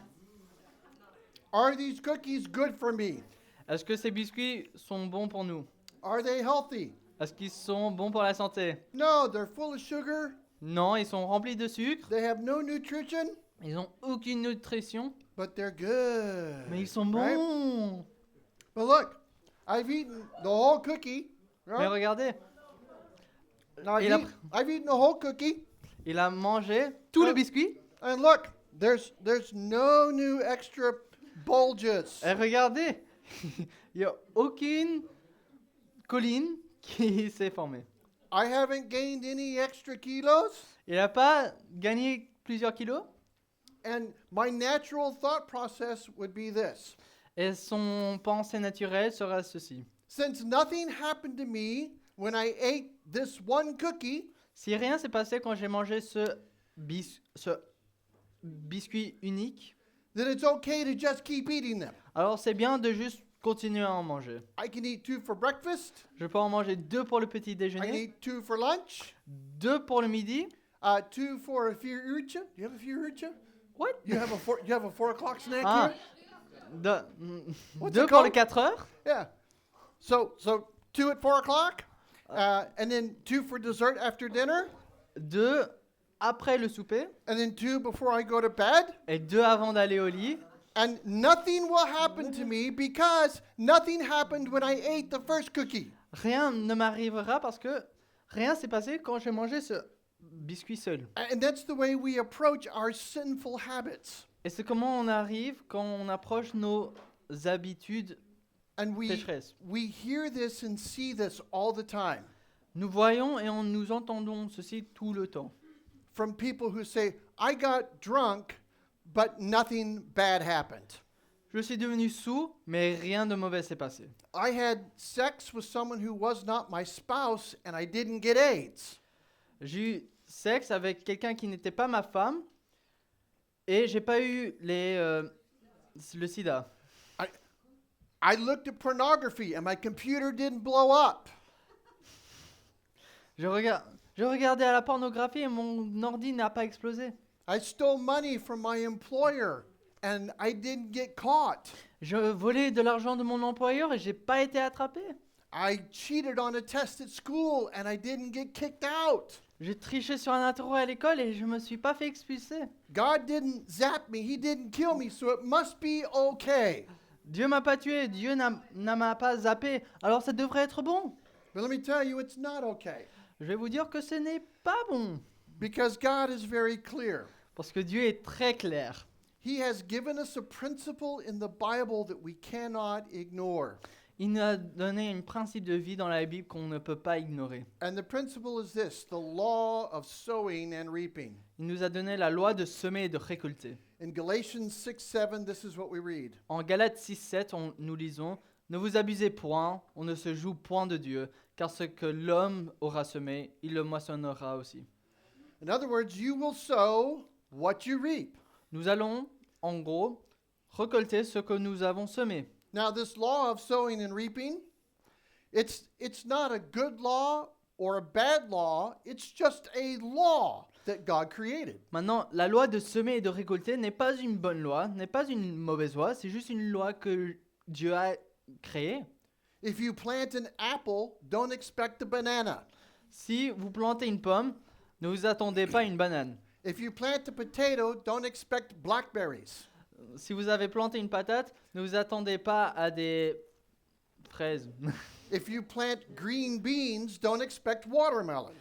Are these cookies good for me? Est-ce que ces biscuits sont bons pour nous? Are they healthy? Est-ce qu'ils sont bons pour la santé? No, they're full of sugar. Non, ils sont remplis de sucre. They have no nutrition, Ils n'ont aucune nutrition. but they're good. Mais ils sont Right? bons. But look, I've eaten the whole cookie. Mais Right? regardez, I've, il a- I've eaten the whole cookie, il a mangé tout le biscuit. and look, there's no new extra bulges. Et regardez, Il n'y a aucune colline qui s'est formée. I haven't gained any extra kilos. Il n'a pas gagné plusieurs kilos. And my natural thought process would be this. Et son pensée naturelle sera ceci. Since nothing happened to me when I ate this one cookie, Si rien s'est passé quand j'ai mangé ce biscuit unique, then it's okay to just keep eating them. alors c'est bien de juste continuer à en manger. I can eat 2 for breakfast. Je peux en manger 2 pour le petit I can déjeuner, eat 2 for lunch. 2 pour le midi. 2 for a fioruccia. Do you have a fioruccia? What? You have a 4 o'clock snack Ah, here? What's 2 it pour les called? 4 heures, Yeah. So 2 at 4 o'clock, and then 2 for dessert after dinner, 2 après le souper and then 2 before I go to bed. et 2 avant d'aller au lit. And nothing will happen to me because nothing happened when I ate the first cookie. Rien ne m'arrivera parce que rien s'est passé quand j'ai mangé ce biscuit seul. And that's the way we approach our sinful habits. Et c'est comment on arrive quand on approche nos habitudes And pécheresses. we hear this and see this all the time Nous voyons et nous entendons ceci tout le temps. from people who say, I got drunk, but nothing bad happened. Je suis devenu saoul, mais rien de mauvais s'est passé. I had sex with someone who was not my spouse and I didn't get AIDS. J'ai eu sexe avec quelqu'un qui n'était pas ma femme et j'ai pas eu le sida. I looked at pornography and my computer didn't blow up. Je regardais à la pornographie et mon ordi n'a pas explosé. I stole money from my employer and I didn't get caught. Je volais de l'argent de mon employeur et j'ai pas été attrapé. I cheated on a test at school and I didn't get kicked out. J'ai triché sur un interro à l'école et je me suis pas fait expulser. God didn't zap me, He didn't kill me, so it must be okay. Dieu m'a pas tué, Dieu m'a pas zappé, alors ça devrait être bon. But let me tell you, it's not okay. Je vais vous dire que ce n'est pas bon. Because God is very clear. Parce que Dieu est très clair. He has given us a principle in the Bible that we cannot ignore. Il nous a donné un principe de vie dans la Bible qu'on ne peut pas ignorer. And the principle is this, the law of sowing and reaping. Il nous a donné la loi de semer et de récolter. In Galatians 6:7, this is what we read. En Galates 6:7, nous lisons « Ne vous abusez point, on ne se joue point de Dieu, car ce que l'homme aura semé, il le moissonnera aussi. In other words, you will sow what you reap. » Nous allons, en gros, récolter ce que nous avons semé. Now, this law of sowing and reaping, it's not a good law or a bad law. It's just a law that God created. Maintenant, la loi de semer et de récolter n'est pas une bonne loi, n'est pas une mauvaise loi, c'est juste une loi que Dieu a créée. If you plant an apple, don't expect a banana. Si vous plantez une pomme, ne vous attendez pas à une banane. If you plant a potato, don't expect blackberries. Si vous avez planté une patate, ne vous attendez pas à des fraises. If you plant green beans, don't expect watermelon.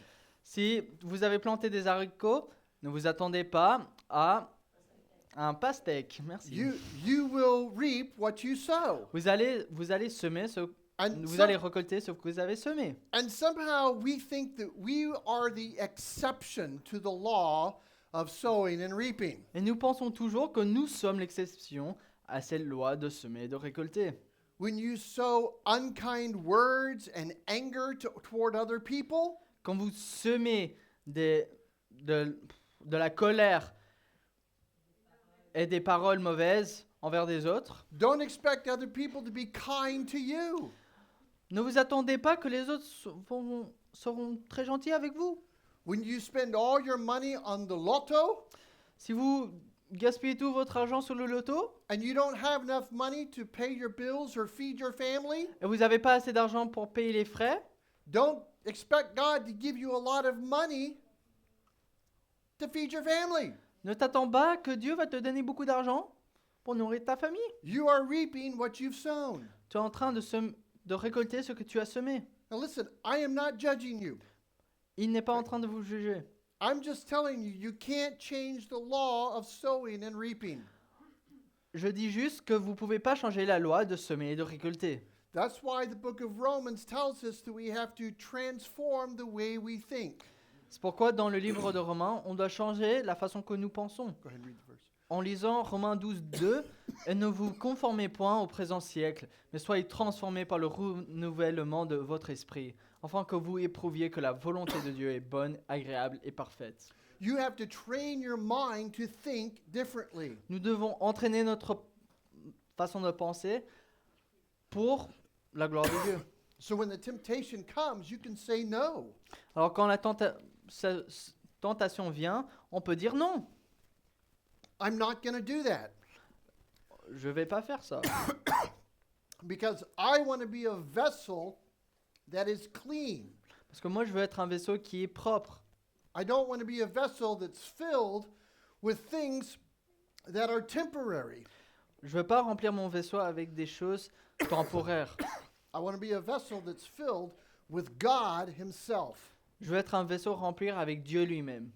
Si vous avez planté des haricots, ne vous attendez pas à un pastèque. Merci. You will reap what you sow. Vous allez semer vous allez récolter ce que vous avez semé. And somehow we think that we are the exception to the law of sowing and reaping. Et nous pensons toujours que nous sommes l'exception à cette loi de semer et de récolter. When you sow unkind words and anger toward other people, Quand vous semez de la colère et des paroles mauvaises envers des autres, don't expect other people to be kind to you. ne vous attendez pas que les autres seront très gentils avec vous. When you spend all your money on the lotto Si vous gaspillez tout votre argent sur le loto and you don't have enough money to pay your bills or feed your family, et vous n'avez pas assez d'argent pour payer les frais, don't expect God to give you a lot of money to feed your family. ne t'attends pas que Dieu va te donner beaucoup d'argent pour nourrir ta famille. You are reaping what you've sown. Tu es en train de récolter ce que tu as semé. Now listen, I am not judging you. Il n'est pas en train de vous juger. I'm just telling you, you can't change the law of sowing and reaping. Je dis juste que vous ne pouvez pas changer la loi de semer et de récolter. That's why the book of Romans tells us that we have to transform the way we think. C'est pourquoi dans le livre de Romains, on doit changer la façon que nous pensons. Go ahead and read the verse. En lisant Romains 12, 2, et ne vous conformez point au présent siècle, mais soyez transformés par le renouvellement de votre esprit, afin que vous éprouviez que la volonté de Dieu est bonne, agréable et parfaite. You have to train your mind to think differently. Nous devons entraîner notre façon de penser pour la gloire de Dieu. So when the temptation comes, you can say no. Alors quand la tentation vient, on peut dire non, I'm not going to do that je ne vais pas faire ça. because I want to be a vessel that is clean. Parce que moi, je veux être un vaisseau qui est propre. I don't want to be a vessel that's filled with things that are temporary. Je ne veux pas remplir mon vaisseau avec des choses temporaires. I want to be a vessel that's filled with God Himself. Je veux être un vaisseau rempli avec Dieu lui-même.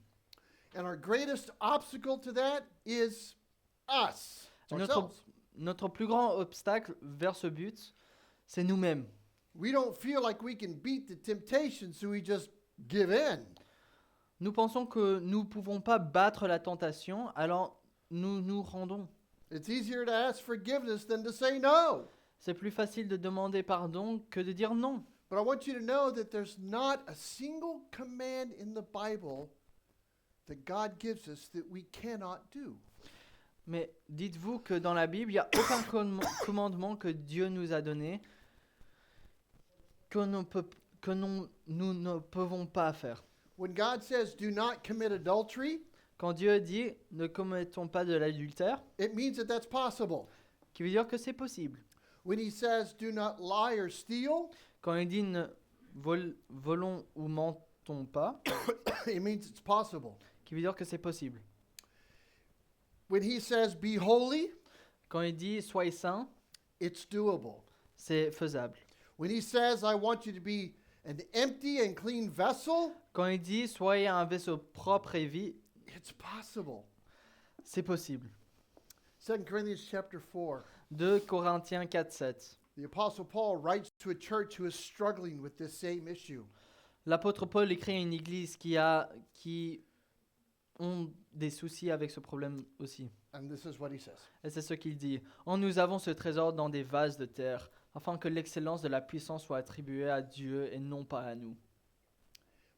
And our greatest obstacle to that is us. It's Notre, ourselves. notre plus grand obstacle vers ce but, c'est nous-mêmes. We don't feel like we can beat the temptation, so we just give in. Nous pensons que nous ne pouvons pas battre la tentation, alors nous nous rendons. It's easier to ask forgiveness than to say no. C'est plus facile de demander pardon que de dire non. But I want you to know that there's not a single command in the Bible that God gives us that we cannot do. Mais dites-vous que dans la Bible, il n'y a aucun commandement que Dieu nous a donné que nous ne pouvons pas faire. When God says do not commit adultery, Quand Dieu dit « ne commettons pas de l'adultère it means that that's possible. » qui veut dire que c'est possible. When He says do not lie or steal, Quand il dit « ne volons ou mentons pas it means it's possible. » qui veut dire que c'est possible. When He says be holy, Quand il dit « soyez saints it's doable. » c'est faisable. When He says I want you to be an empty and clean vessel, Quand il dit « soyez un vaisseau propre et vide it's possible. c'est possible. 2 Corinthians chapter 4. 2 Corinthiens 4, 7. The Apostle Paul writes to a church who is struggling with this same issue. L'apôtre Paul écrit à une église qui ont des soucis avec ce problème aussi. And this is what he says. Et c'est ce qu'il dit. « Nous avons ce trésor dans des vases de terre, afin que l'excellence de la puissance soit attribuée à Dieu et non pas à nous. »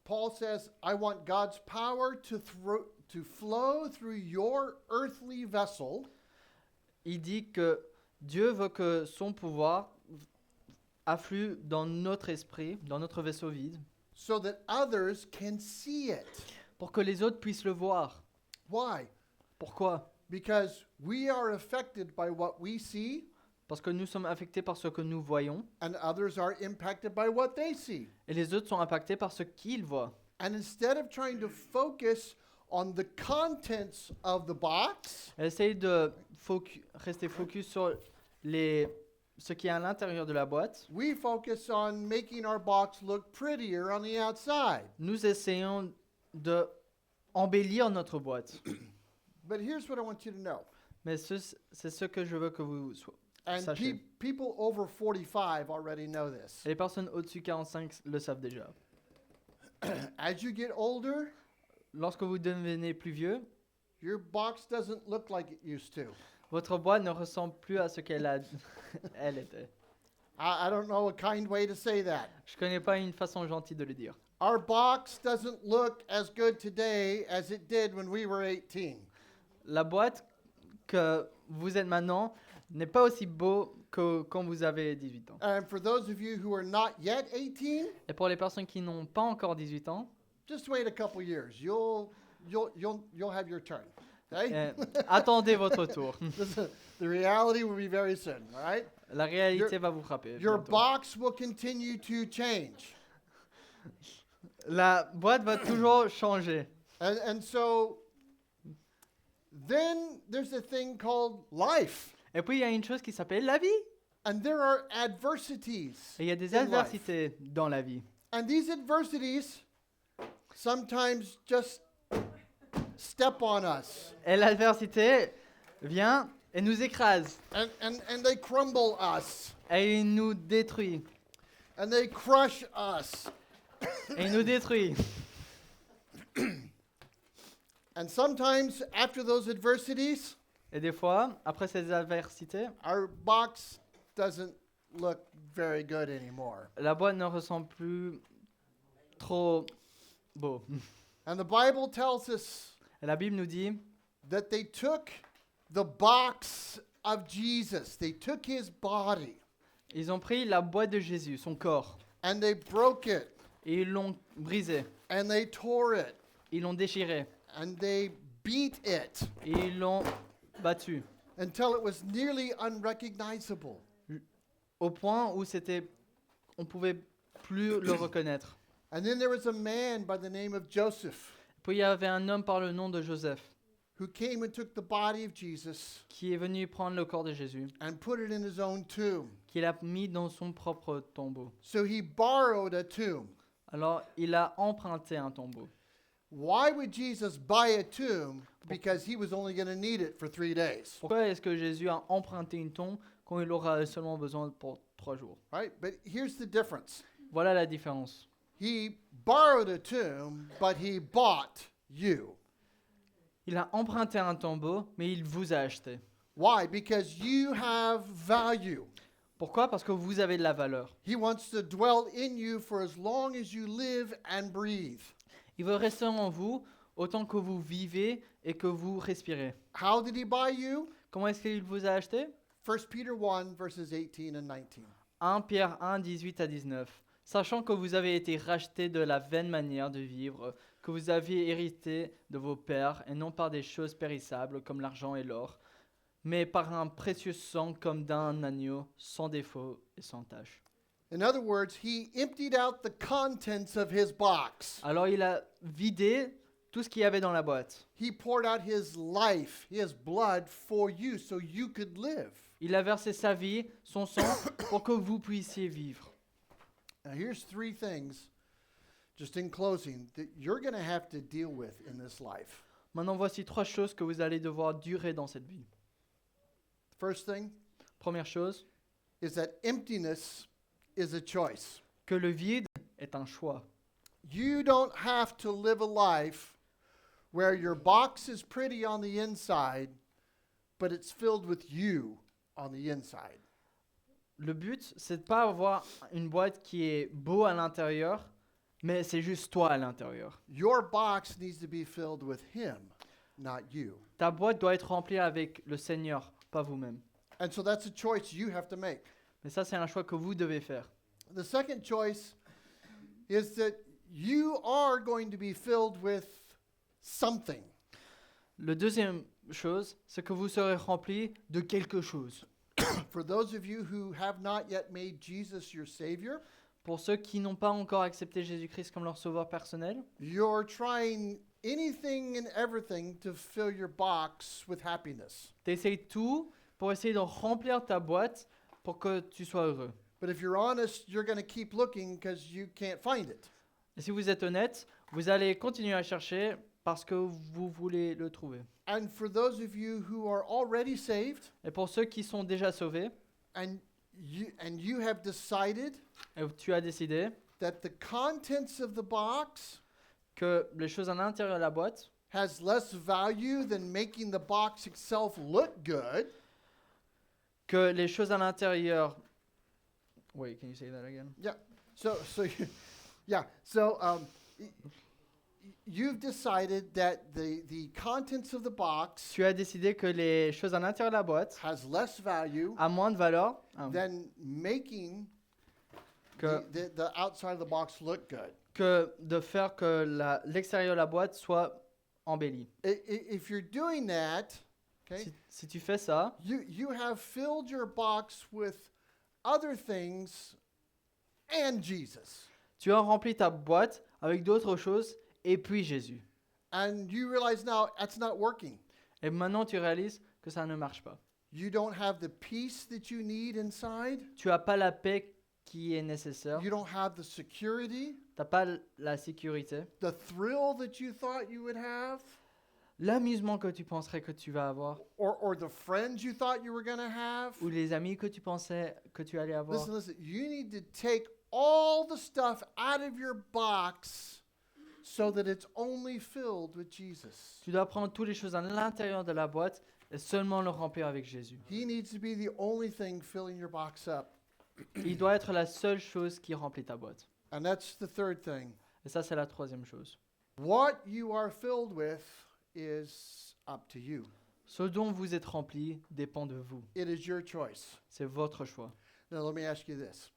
Paul says, I want God's power to flow through your earthly vessel Il dit que Dieu veut que son pouvoir afflue dans notre esprit, dans notre vaisseau vide, so that others can see it. pour que les autres puissent le voir. Why? Pourquoi ? Because we are affected by what we see, Parce que nous sommes affectés par ce que nous voyons, and others are impacted by what they see. et les autres sont impactés par ce qu'ils voient. And instead of trying to focus on the contents of the box, Essaye de rester focus sur ce qui est à l'intérieur de la boîte. we focus on making our box look prettier on the outside. Nous essayons de embellir notre boîte. But here's what I want you to know. Mais c'est ce que je veux que vous And sachiez. people over 45 already know this. Et les personnes au-dessus de 45 le savent déjà. As you get older, Lorsque vous devenez plus vieux, your box doesn't look like it used to. votre boîte ne ressemble plus à ce qu'elle elle était. I don't know a kind way to say that. Je connais pas une façon gentille de le dire. Our box doesn't look as good today as it did when we were 18. La boîte que vous êtes maintenant n'est pas aussi beau que quand vous avez 18 ans. And for those of you who are not yet 18, Et pour les personnes qui n'ont pas encore 18 ans, just wait a couple years. You'll have your turn. Okay? attendez votre tour. The reality will be very soon, all right? La réalité va vous frapper. Your bientôt. box will continue to change. La boîte va toujours changer. And so then there's a thing called life. Et puis il y a une chose qui s'appelle la vie. And there are adversities. Et il y a des in life. adversités dans la vie. And these adversities sometimes just step on us. Et l'adversité vient et nous écrase. and they crumble us. Et il nous détruit. And they crush us. Et il nous détruit. And sometimes after those adversities, Et des fois, après ces adversités, our box doesn't look very good anymore. la boîte ne ressemble plus trop beau. And the Bible tells us Et la Bible nous dit that they took the box of Jesus, they took his body, ils ont pris la boîte de Jésus, son corps, and they broke it, et ils l'ont brisé, and they tore it, ils l'ont déchiré, and they beat it et ils l'ont battu, until it was nearly unrecognizable. au point où on pouvait plus le reconnaître. And then there was a man by the name of Joseph Puis il y avait un homme par le nom de Joseph who came and took the body of Jesus qui est venu prendre le corps de Jésus, and put it in his own tomb. qu'il a mis dans son propre tombeau. So he borrowed a tomb. Alors il a emprunté un tombeau. Why would Jesus buy a tomb? Because he was only going to need it for 3 days. Pourquoi est-ce que Jésus a emprunté une tombe quand il aura seulement besoin pour 3 jours? Right? But here's the difference. Voilà la différence. He borrowed a tomb, but he bought you. Il a emprunté un tombeau, mais il vous a acheté. Why? Because you have value. Pourquoi? Parce que vous avez de la valeur. He wants to dwell in you for as long as you live and breathe. Il veut rester en vous autant que vous vivez et que vous respirez. How did he buy you? Comment est-ce qu'il vous a acheté? 1 Peter 1, verses 18 and 19. 1 Pierre 1, 18 à 19. Sachant que vous avez été rachetés de la vaine manière de vivre que vous aviez hérité de vos pères, et non par des choses périssables comme l'argent et l'or, mais par un précieux sang comme d'un agneau, sans défaut et sans tache. In other words, he emptied out the contents of his box. Alors il a vidé tout ce qu'il y avait dans la boîte. He poured out his life, his blood for you so you could live. Il a versé sa vie, son sang, pour que vous puissiez vivre. Now, here's 3 things, just in closing, that you're going to have to deal with in this life. Maintenant, voici 3 choses que vous allez devoir durer dans cette vie. First thing Première chose, is that emptiness is a choice. que le vide est un choix. You don't have to live a life where your box is pretty on the inside, but it's filled with you on the inside. Le but, c'est de pas avoir une boîte qui est beau à l'intérieur, mais c'est juste toi à l'intérieur. Your box needs to be filled with him, not you. Ta boîte doit être remplie avec le Seigneur, pas vous-même. And so that's a choice you have to make. Mais ça, c'est un choix que vous devez faire. The second choice is that you are going to be filled with something. Le deuxième chose, c'est que vous serez rempli de quelque chose. For those of you who have not yet made Jesus your Savior, Pour ceux qui n'ont pas encore accepté Jésus-Christ comme leur sauveur personnel, you're trying anything and everything to fill your box with happiness. tu essayes tout pour essayer de remplir ta boîte pour que tu sois heureux. But if you're honest, you're going to keep looking because you can't find it. Et si vous êtes honnête, vous allez continuer à chercher parce que vous voulez le trouver. And for those of you who are already saved Et pour ceux qui sont déjà sauvés, and you have decided et tu as décidé that the contents of the box que les choses à l'intérieur de la boîte has less value than making the box itself look good, que les choses à l'intérieur. Wait, can you say that again? You've decided that the contents of the box Tu as décidé que les choses à l'intérieur de la boîte has less value a moins de valeur than making que, the outside of the box look good. que de faire que l'extérieur de la boîte soit embelli. If you're doing that, okay, Si tu fais ça, you have filled your box with other things and Jesus. tu as rempli ta boîte avec d'autres choses et puis Jésus. And you realize now that's not working. Et maintenant tu réalises que ça ne marche pas. You don't have the peace that you need inside. Tu n'as pas la paix qui est nécessaire. You don't have the security, Tu n'as pas la sécurité, the thrill that you thought you would have. l'amusement que tu penserais que tu vas avoir, or the friends you thought you were going to have. ou les amis que tu pensais que tu allais avoir. Listen, you need to take all the stuff out of your box so that it's only filled with Jesus. Tu dois prendre toutes les choses à l'intérieur de la boîte et seulement le remplir avec Jésus. He needs to be the only thing filling your box up. Il doit être la seule chose qui remplit ta boîte. And that's the third thing. Et ça, c'est la troisième chose. What you are filled with is up to you. Ce dont vous êtes rempli dépend de vous. It is your choice. C'est votre choix. Now let me ask you this.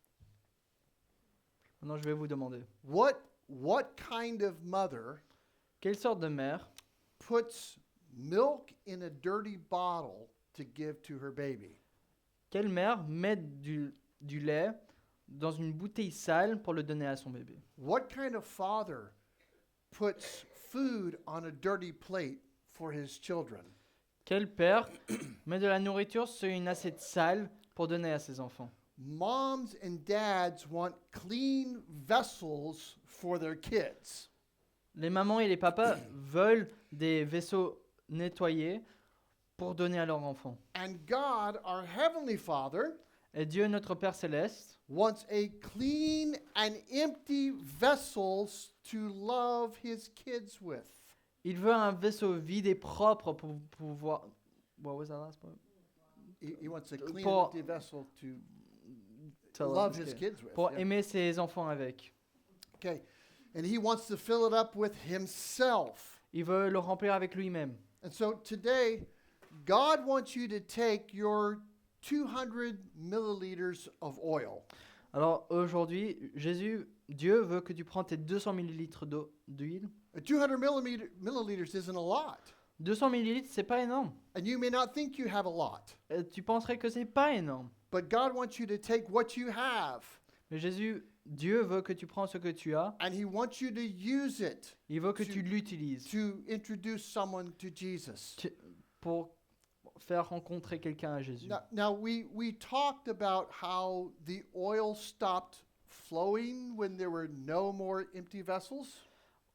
Maintenant, je vais vous demander, What kind of mother quelle sorte de mère puts milk in a dirty bottle to give to her baby? Quelle mère met du lait dans une bouteille sale pour le donner à son bébé? What kind of father puts food on a dirty plate for his children? Quel père met de la nourriture sur une assiette sale pour donner à ses enfants? Moms and dads want clean vessels for their kids. Les mamans et les papas veulent des vaisseaux nettoyés pour donner à leurs enfants. And God, our Heavenly Father, Et Dieu, notre Père céleste, wants a clean and empty vessels to love His kids with. il veut un vaisseau vide et propre pour pouvoir... What was that last part? He wants a clean Pour- and empty vessel to To love love His his kids with. Pour Yeah. aimer ses enfants avec. Okay. And He wants to fill it up with Himself. Il veut le remplir avec lui-même. And so today, God wants you to take your 200 milliliters of oil. Alors aujourd'hui, Dieu veut que tu prends tes 200 millilitres d'huile. 200 milliliters isn't a lot. 200 millilitres, c'est pas énorme. And you may not think you have a lot. Tu penserais que c'est pas énorme. But God wants you to take what you have, Mais Dieu veut que tu prends ce que tu as. and He wants you to use it Il veut que Tu- tu l'utilises to introduce someone to Jesus. pour faire rencontrer quelqu'un à Jésus. Now we talked about how the oil stopped flowing when there were no more empty vessels.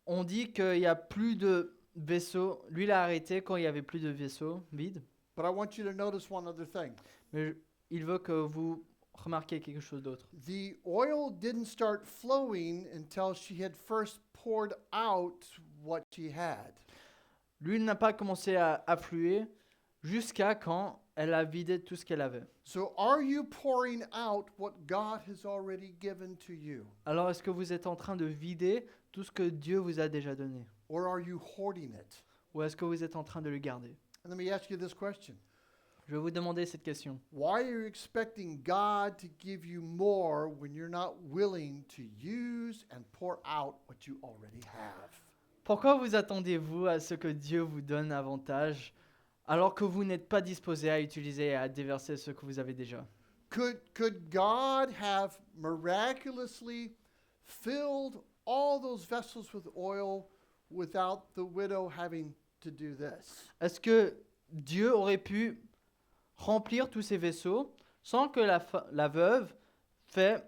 On dit qu'il n'y a plus de vaisseaux. L'huile a arrêté quand il n'y avait plus de vaisseaux vides. But I want you to notice one other thing. Mais il veut que vous remarquiez quelque chose d'autre. The oil didn't start flowing until she had first poured out what she had. L'huile n'a pas commencé à affluer jusqu'à quand elle a vidé tout ce qu'elle avait. So are you pouring out what God has already given to you? Alors est-ce que vous êtes en train de vider tout ce que Dieu vous a déjà donné? Or are you hoarding it? Ou est-ce que vous êtes en train de le garder? And let me ask you this question. Je vais vous demander cette question. Why are you expecting God to give you more when you're not willing to use and pour out what you already have? Pourquoi vous attendez-vous à ce que Dieu vous donne avantage alors que vous n'êtes pas disposé à utiliser et à déverser ce que vous avez déjà? Could God have miraculously filled all those vessels with oil without the widow having to do this? Est-ce que Dieu aurait pu remplir tous ces vaisseaux sans que la veuve fait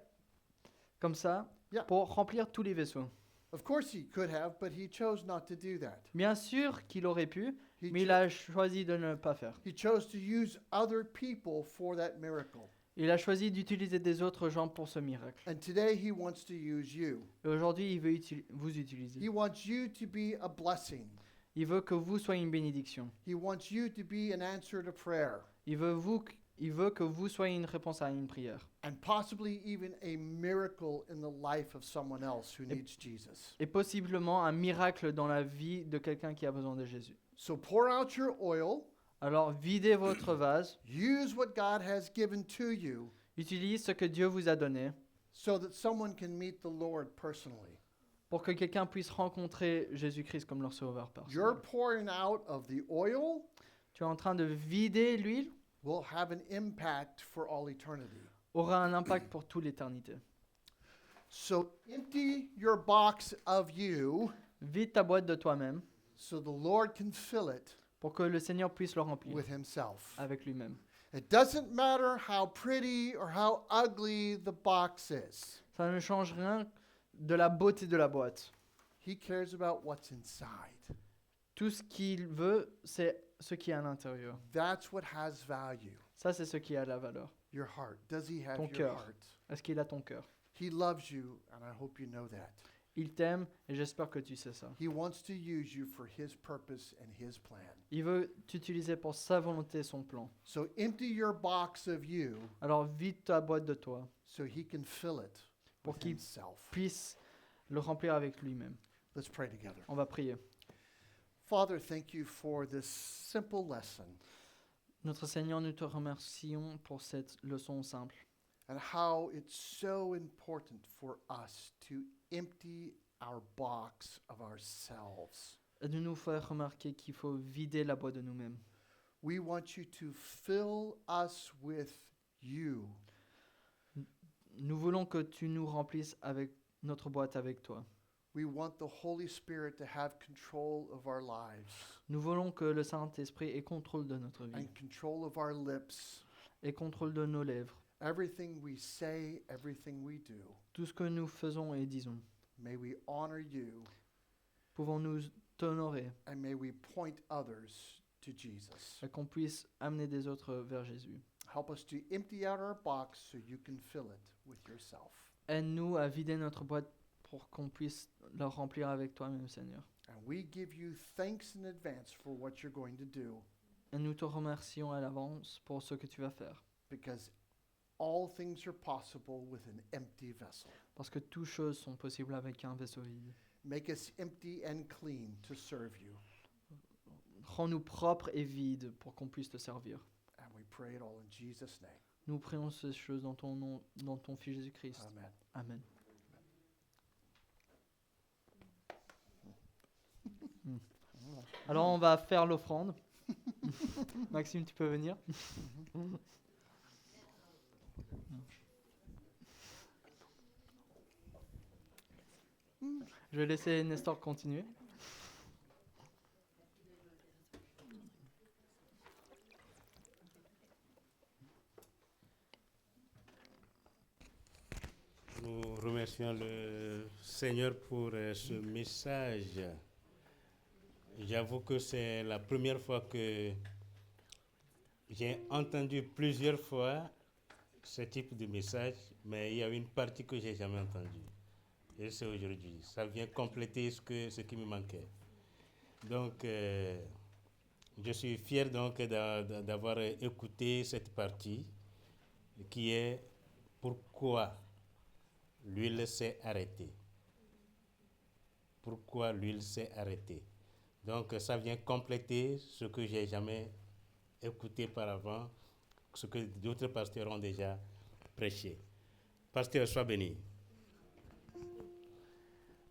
comme ça Yeah. pour remplir tous les vaisseaux? Of course he could have, but he chose not to do that. Bien sûr qu'il aurait pu, He, mais il a choisi de ne pas faire. he chose to use other people for that miracle. Il a choisi d'utiliser des autres gens pour ce miracle. And today he wants to use you. Et aujourd'hui, il veut vous utiliser. He wants you to be a blessing. Il veut que vous soyez une bénédiction. He wants you to be an answer to prayer. Il veut que vous soyez une réponse à une prière. And possibly even a miracle in the life of someone else who needs Jesus. Et possiblement un miracle dans la vie de quelqu'un qui a besoin de Jésus. So pour out your oil, Alors videz votre vase, use what God has given to you utilisez ce que Dieu vous a donné so that someone can meet the Lord personally. pour que quelqu'un puisse rencontrer Jésus-Christ comme leur sauveur Your personnel. pouring out of the oil Tu es en train de vider l'huile, will have an impact for all eternity. aura un impact pour toute l'éternité. So empty your box of you Vide ta boîte de toi-même so the Lord can fill it pour que le Seigneur puisse le remplir with himself. avec lui-même. It doesn't matter how pretty or how ugly the box is. Ça ne change rien de la beauté de la boîte. He cares about what's inside. Tout ce qu'il veut, c'est ce qui est à l'intérieur. That's what has value. Ça, c'est ce qui a la valeur. Your heart. Does he have Ton your cœur. heart? Est-ce qu'il a ton cœur? He loves you, and I hope you know that. Il t'aime et j'espère que tu sais ça. He wants to use you for his purpose and his plan. Il veut t'utiliser pour sa volonté et son plan. So empty your box of you Alors vide ta boîte de toi so he can fill it pour with qu'il himself. puisse le remplir avec lui-même. Let's pray together. On va prier. Father, thank you for this simple lesson Notre Seigneur, nous te remercions pour cette leçon simple and how it's so important for us to empty our box of ourselves. et de nous faire remarquer qu'il faut vider la boîte de nous-mêmes. We want you to fill us with you. Nous voulons que tu nous remplisses avec notre boîte avec toi. We want the Holy Spirit to have control of our lives Nous voulons que le Saint-Esprit ait contrôle de notre vie, and control of our lips. ait contrôle de nos lèvres, Everything we say, everything we do. tout ce que nous faisons et disons. May we honor you Pouvons-nous t'honorer and may we point others to Jesus. et qu'on puisse amener des autres vers Jésus. Help us to empty out our box so you can fill it with yourself. Aide-nous à vider notre boîte pour qu'on puisse la remplir avec toi-même, Seigneur. And we give you thanks in advance for what you're going to do Et nous te remercions à l'avance pour ce que tu vas faire. because all things are possible with an empty vessel. Parce que toutes choses sont possibles avec un vaisseau vide. Make us empty and clean to serve you. Rends-nous propres et vides pour qu'on puisse te servir. And we pray it all in Jesus' name. Nous prions ces choses dans ton nom, dans ton Fils Jésus-Christ. Amen. Amen. Alors on va faire l'offrande. Maxime, tu peux venir. Je vais laisser Nestor continuer. Nous remercions le Seigneur pour ce message. J'avoue que c'est la première fois que j'ai entendu plusieurs fois ce type de message, mais il y a une partie que j'ai jamais entendue. Et c'est aujourd'hui. Ça vient compléter ce qui me manquait. Donc, je suis fier donc d'avoir écouté cette partie qui est pourquoi l'huile s'est arrêtée. Pourquoi l'huile s'est arrêtée. Donc, ça vient compléter ce que j'ai jamais écouté par avant, ce que d'autres pasteurs ont déjà prêché. Pasteur, sois béni.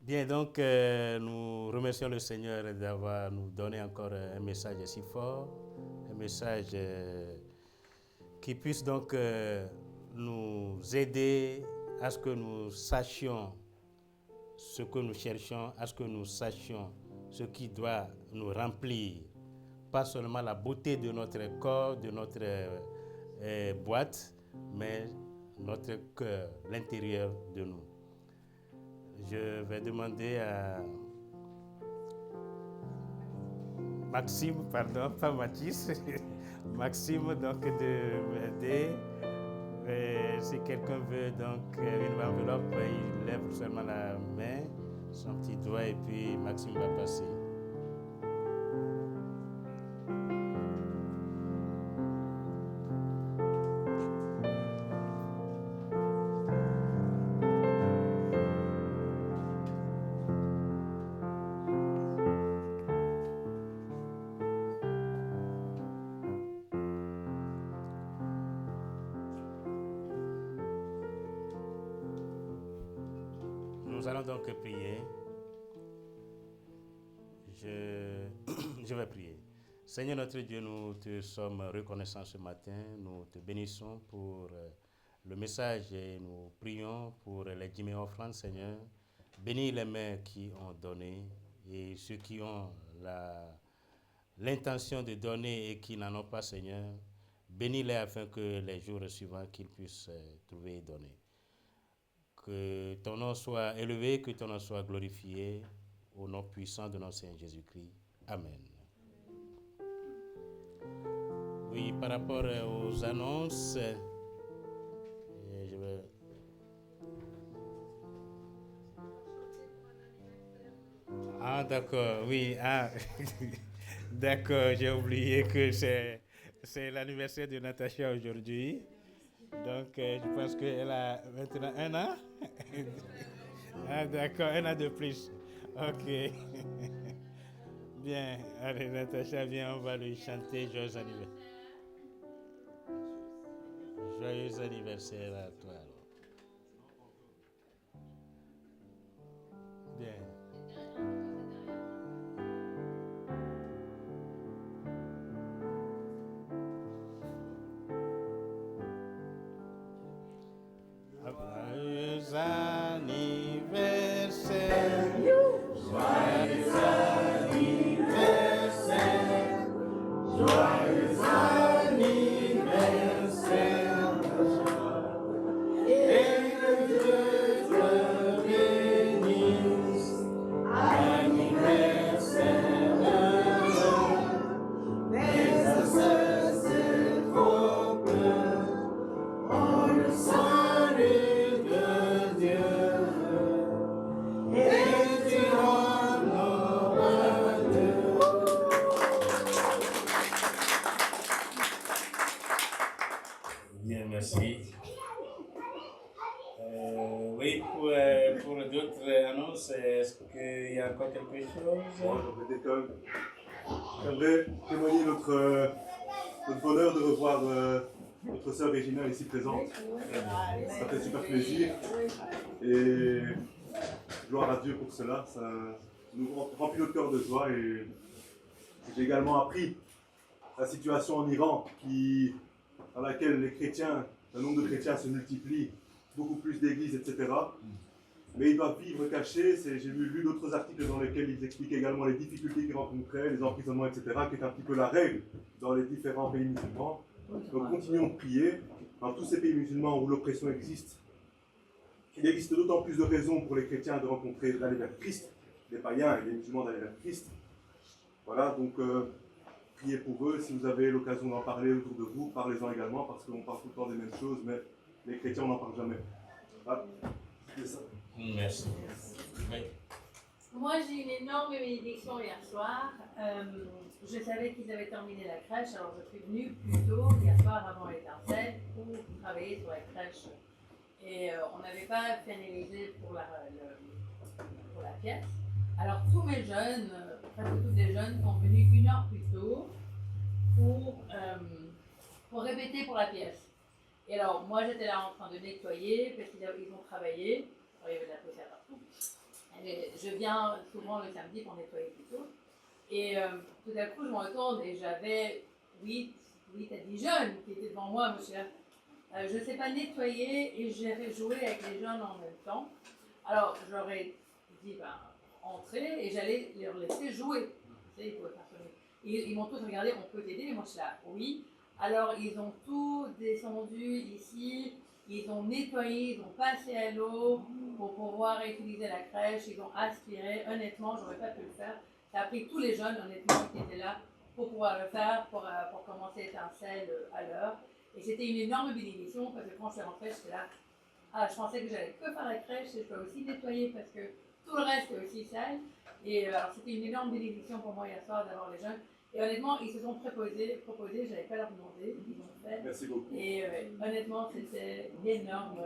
Bien, donc, nous remercions le Seigneur d'avoir nous donné encore un message si fort, un message qui puisse donc nous aider à ce que nous sachions ce que nous cherchons, à ce que nous sachions ce qui doit nous remplir, pas seulement la beauté de notre corps, de notre boîte, mais notre cœur, l'intérieur de nous. Je vais demander à Maxime, pardon, pas Mathis, Maxime donc de m'aider. Si quelqu'un veut donc une enveloppe, il lève seulement la main, son petit doigt et puis Maxime va passer. Nous allons donc prier. Je vais prier. Seigneur notre Dieu, nous te sommes reconnaissants ce matin. Nous te bénissons pour le message et nous prions pour les 10 000 offrandes, Seigneur. Bénis les mains qui ont donné et ceux qui ont l'intention de donner et qui n'en ont pas, Seigneur. Bénis-les afin que les jours suivants qu'ils puissent trouver et donner. Que ton nom soit élevé, que ton nom soit glorifié, au nom puissant de notre Seigneur Jésus-Christ. Amen. Oui, par rapport aux annonces, je vais... Ah, d'accord, oui. Ah. D'accord, j'ai oublié que c'est l'anniversaire de Natacha aujourd'hui. Donc, je pense qu'elle a maintenant 1 an. Ah, d'accord, 1 an de plus. Ok. Bien, allez, Natacha, viens, on va lui chanter joyeux anniversaire. Joyeux anniversaire à toi, alors. Bien. Joyeux anniversaire. Joyeux anniversaire. Joyeux anniversaire. Et que Dieu te bénisse. Anniversaire heureux. Mais ça c'est trop peu. Oh, le salut de Dieu, et tu en auras deux. Bien, merci. Oui, pour d'autres annonces, est-ce qu'il y a encore quelque chose? J'aimerais témoigner notre bonheur de revoir notre sœur Régina ici présente. Ça fait super plaisir. Et gloire à Dieu pour cela. Ça nous remplit notre cœur de joie. Et j'ai également appris la situation en Iran dans laquelle les chrétiens, le nombre de chrétiens se multiplie, beaucoup plus d'églises, etc. Mais ils doivent vivre cachés. J'ai lu d'autres articles dans lesquels ils expliquaient également les difficultés qu'ils rencontraient, les emprisonnements, etc., qui est un petit peu la règle dans les différents pays musulmans. Donc continuons de prier. Dans tous ces pays musulmans où l'oppression existe, il existe d'autant plus de raisons pour les chrétiens d'aller vers Christ, les païens et les musulmans d'aller vers Christ. Voilà, donc priez pour eux. Si vous avez l'occasion d'en parler autour de vous, parlez-en également, parce qu'on parle tout le temps des mêmes choses, mais les chrétiens, on n'en parle jamais. Voilà, c'est ça. Merci. Oui. Moi, j'ai eu une énorme bénédiction hier soir. Je savais qu'ils avaient terminé la crèche, alors je suis venue plus tôt, hier soir avant l'étincelle, pour travailler sur la crèche. Et on n'avait pas finalisé pour la pièce. Alors tous mes jeunes, presque tous les jeunes, sont venus 1 heure plus tôt pour répéter pour la pièce. Et alors moi j'étais là en train de nettoyer parce qu'ils ont travaillé. Il y avait de la poussière partout. Et je viens souvent le samedi pour nettoyer plus tôt. Et tout à coup je me retourne et j'avais 8 à 10 jeunes qui étaient devant moi. Je ne sais pas nettoyer et j'ai joué avec les jeunes en même temps. Alors j'aurais dit entrer et j'allais leur laisser jouer. Ils pouvaient faire sonner. Ils m'ont tous regardé, on peut t'aider, mais moi je suis là, oui. Alors ils ont tout descendu ici, ils ont nettoyé, ils ont passé à l'eau pour pouvoir utiliser la crèche, ils ont aspiré. Honnêtement, j'aurais pas pu le faire. Ça a pris tous les jeunes, honnêtement, qui étaient là pour pouvoir le faire, pour commencer l'étincelle à l'heure. Et c'était une énorme bénédiction parce que quand je suis rentrée, j'étais là. Je pensais que j'allais que faire la crèche et je peux aussi nettoyer parce que tout le reste est aussi sale. Et alors c'était une énorme bénédiction pour moi hier soir d'avoir les jeunes. Et honnêtement, ils se sont proposés, je n'avais pas leur demander, ils ont fait. Merci beaucoup. Et honnêtement, c'était énorme.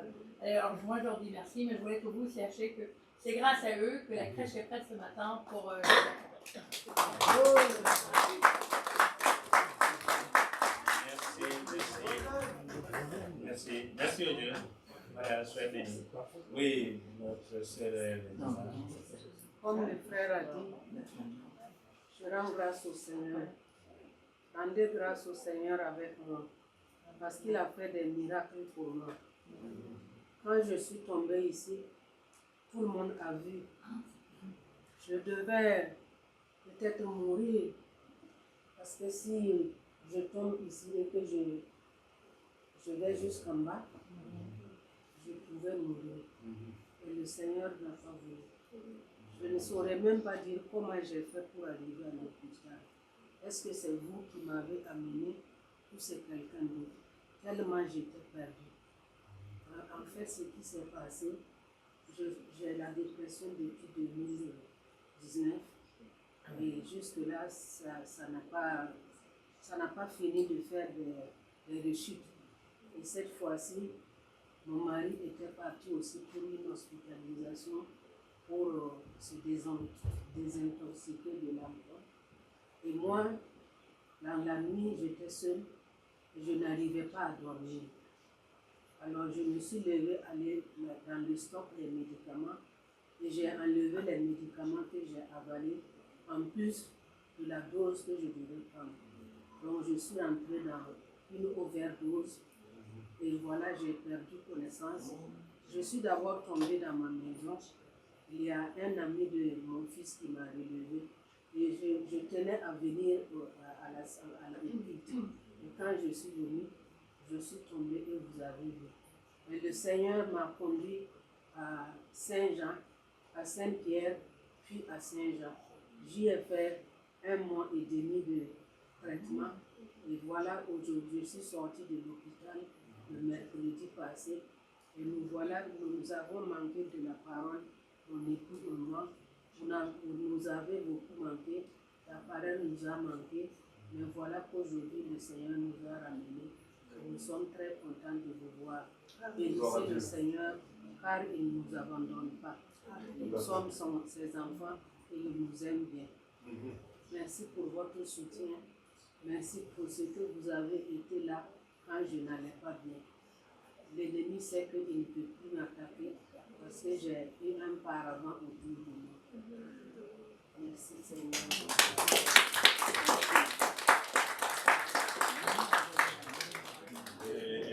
Alors moi je leur dis merci, mais je voulais que vous sachiez que c'est grâce à eux que la crèche est prête ce matin pour Merci. Merci au Dieu. Voilà, soyez bénis. Oui, notre sœur. Comme le frère a dit, je rends grâce au Seigneur. Rendez grâce au Seigneur avec moi, parce qu'il a fait des miracles pour moi. Quand je suis tombée ici, tout le monde a vu. Je devais peut-être mourir, parce que si je tombe ici et que je vais jusqu'en bas, je pouvais mourir. Et le Seigneur n'a pas voulu. Je ne saurais même pas dire comment j'ai fait pour arriver à l'hôpital. Est-ce que c'est vous qui m'avez amené ou c'est quelqu'un d'autre? Tellement j'étais perdue. En fait, ce qui s'est passé, j'ai la dépression depuis 2019 et jusque-là, ça n'a pas fini de faire des rechutes. Et cette fois-ci, mon mari était parti aussi pour une hospitalisation pour se désintoxiquer de l'alcool. Et moi, dans la nuit, j'étais seule et je n'arrivais pas à dormir. Alors je me suis levée, aller dans le stock des médicaments et j'ai enlevé les médicaments que j'ai avalés en plus de la dose que je devais prendre. Donc je suis entrée dans une overdose et voilà, j'ai perdu connaissance. Je suis d'abord tombée dans ma maison. Il y a un ami de mon fils qui m'a relevé et je tenais à venir à la culte. Et quand je suis venue, je suis tombée et vous avez vu. Et le Seigneur m'a conduit à Saint-Jean, à Saint-Pierre, puis à Saint-Jean. J'y ai fait 1 mois et demi de traitement. Et voilà, aujourd'hui, je suis sortie de l'hôpital le mercredi passé. Et nous voilà, nous avons manqué de la parole, mon époux et moi. Vous nous avez beaucoup manqué, la parole nous a manqué. Mais voilà qu'aujourd'hui, le Seigneur nous a ramenés. Nous sommes très contents de vous voir. Bénissez le Seigneur, car il ne nous abandonne pas. Nous sommes ses enfants et il nous aime bien. Merci pour votre soutien. Merci pour ce que vous avez été là quand je n'allais pas bien. L'ennemi sait qu'il ne peut plus m'attaquer parce que j'ai eu un paravent autour de moi. Merci Seigneur.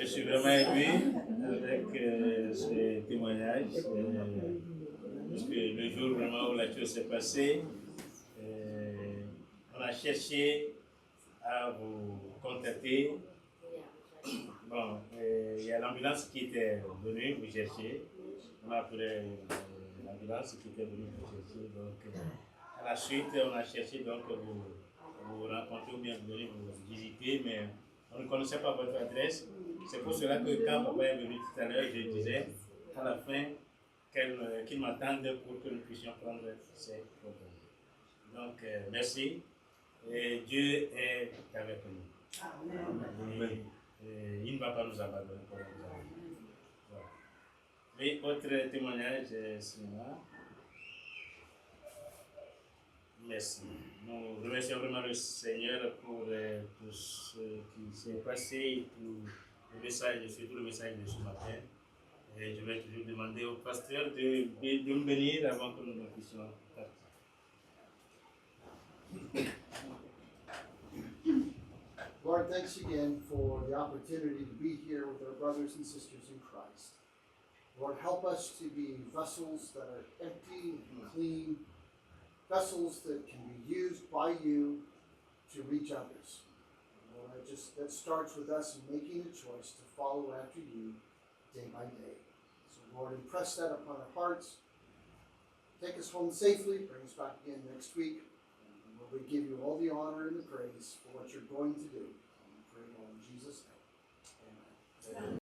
Je suis vraiment ému avec ce témoignage, parce que le jour vraiment où la chose s'est passée, on a cherché à vous contacter. Bon, il y a l'ambulance qui était venue vous chercher. On a appelé l'ambulance qui était venue vous chercher. Donc, à la suite, on a cherché donc vous rencontrer ou bien venir vous visiter, mais on ne connaissait pas votre adresse. C'est pour cela que quand papa est venu tout à l'heure, je disais à la fin qu'il m'attende pour que nous puissions prendre ces problèmes. Donc, merci. Et Dieu est avec nous. Amen. Et il ne va pas nous abandonner. Voilà. Et autre témoignage, Simona. Merci. Nous remercions vraiment le Seigneur pour tout ce qui s'est passé et tout le message, surtout le message de ce matin. Et je vais toujours demander au pasteur de me bénir avant que nous puissions partir. Lord, thanks again for the opportunity to be here with our brothers and sisters in Christ. Lord, help us to be vessels that are empty and clean, vessels that can be used by you to reach others. Lord, that starts with us making a choice to follow after you day by day. So Lord, impress that upon our hearts. Take us home safely, bring us back again next week. And Lord, we give you all the honor and the praise for what you're going to do. And we pray it all in Jesus' name. Amen.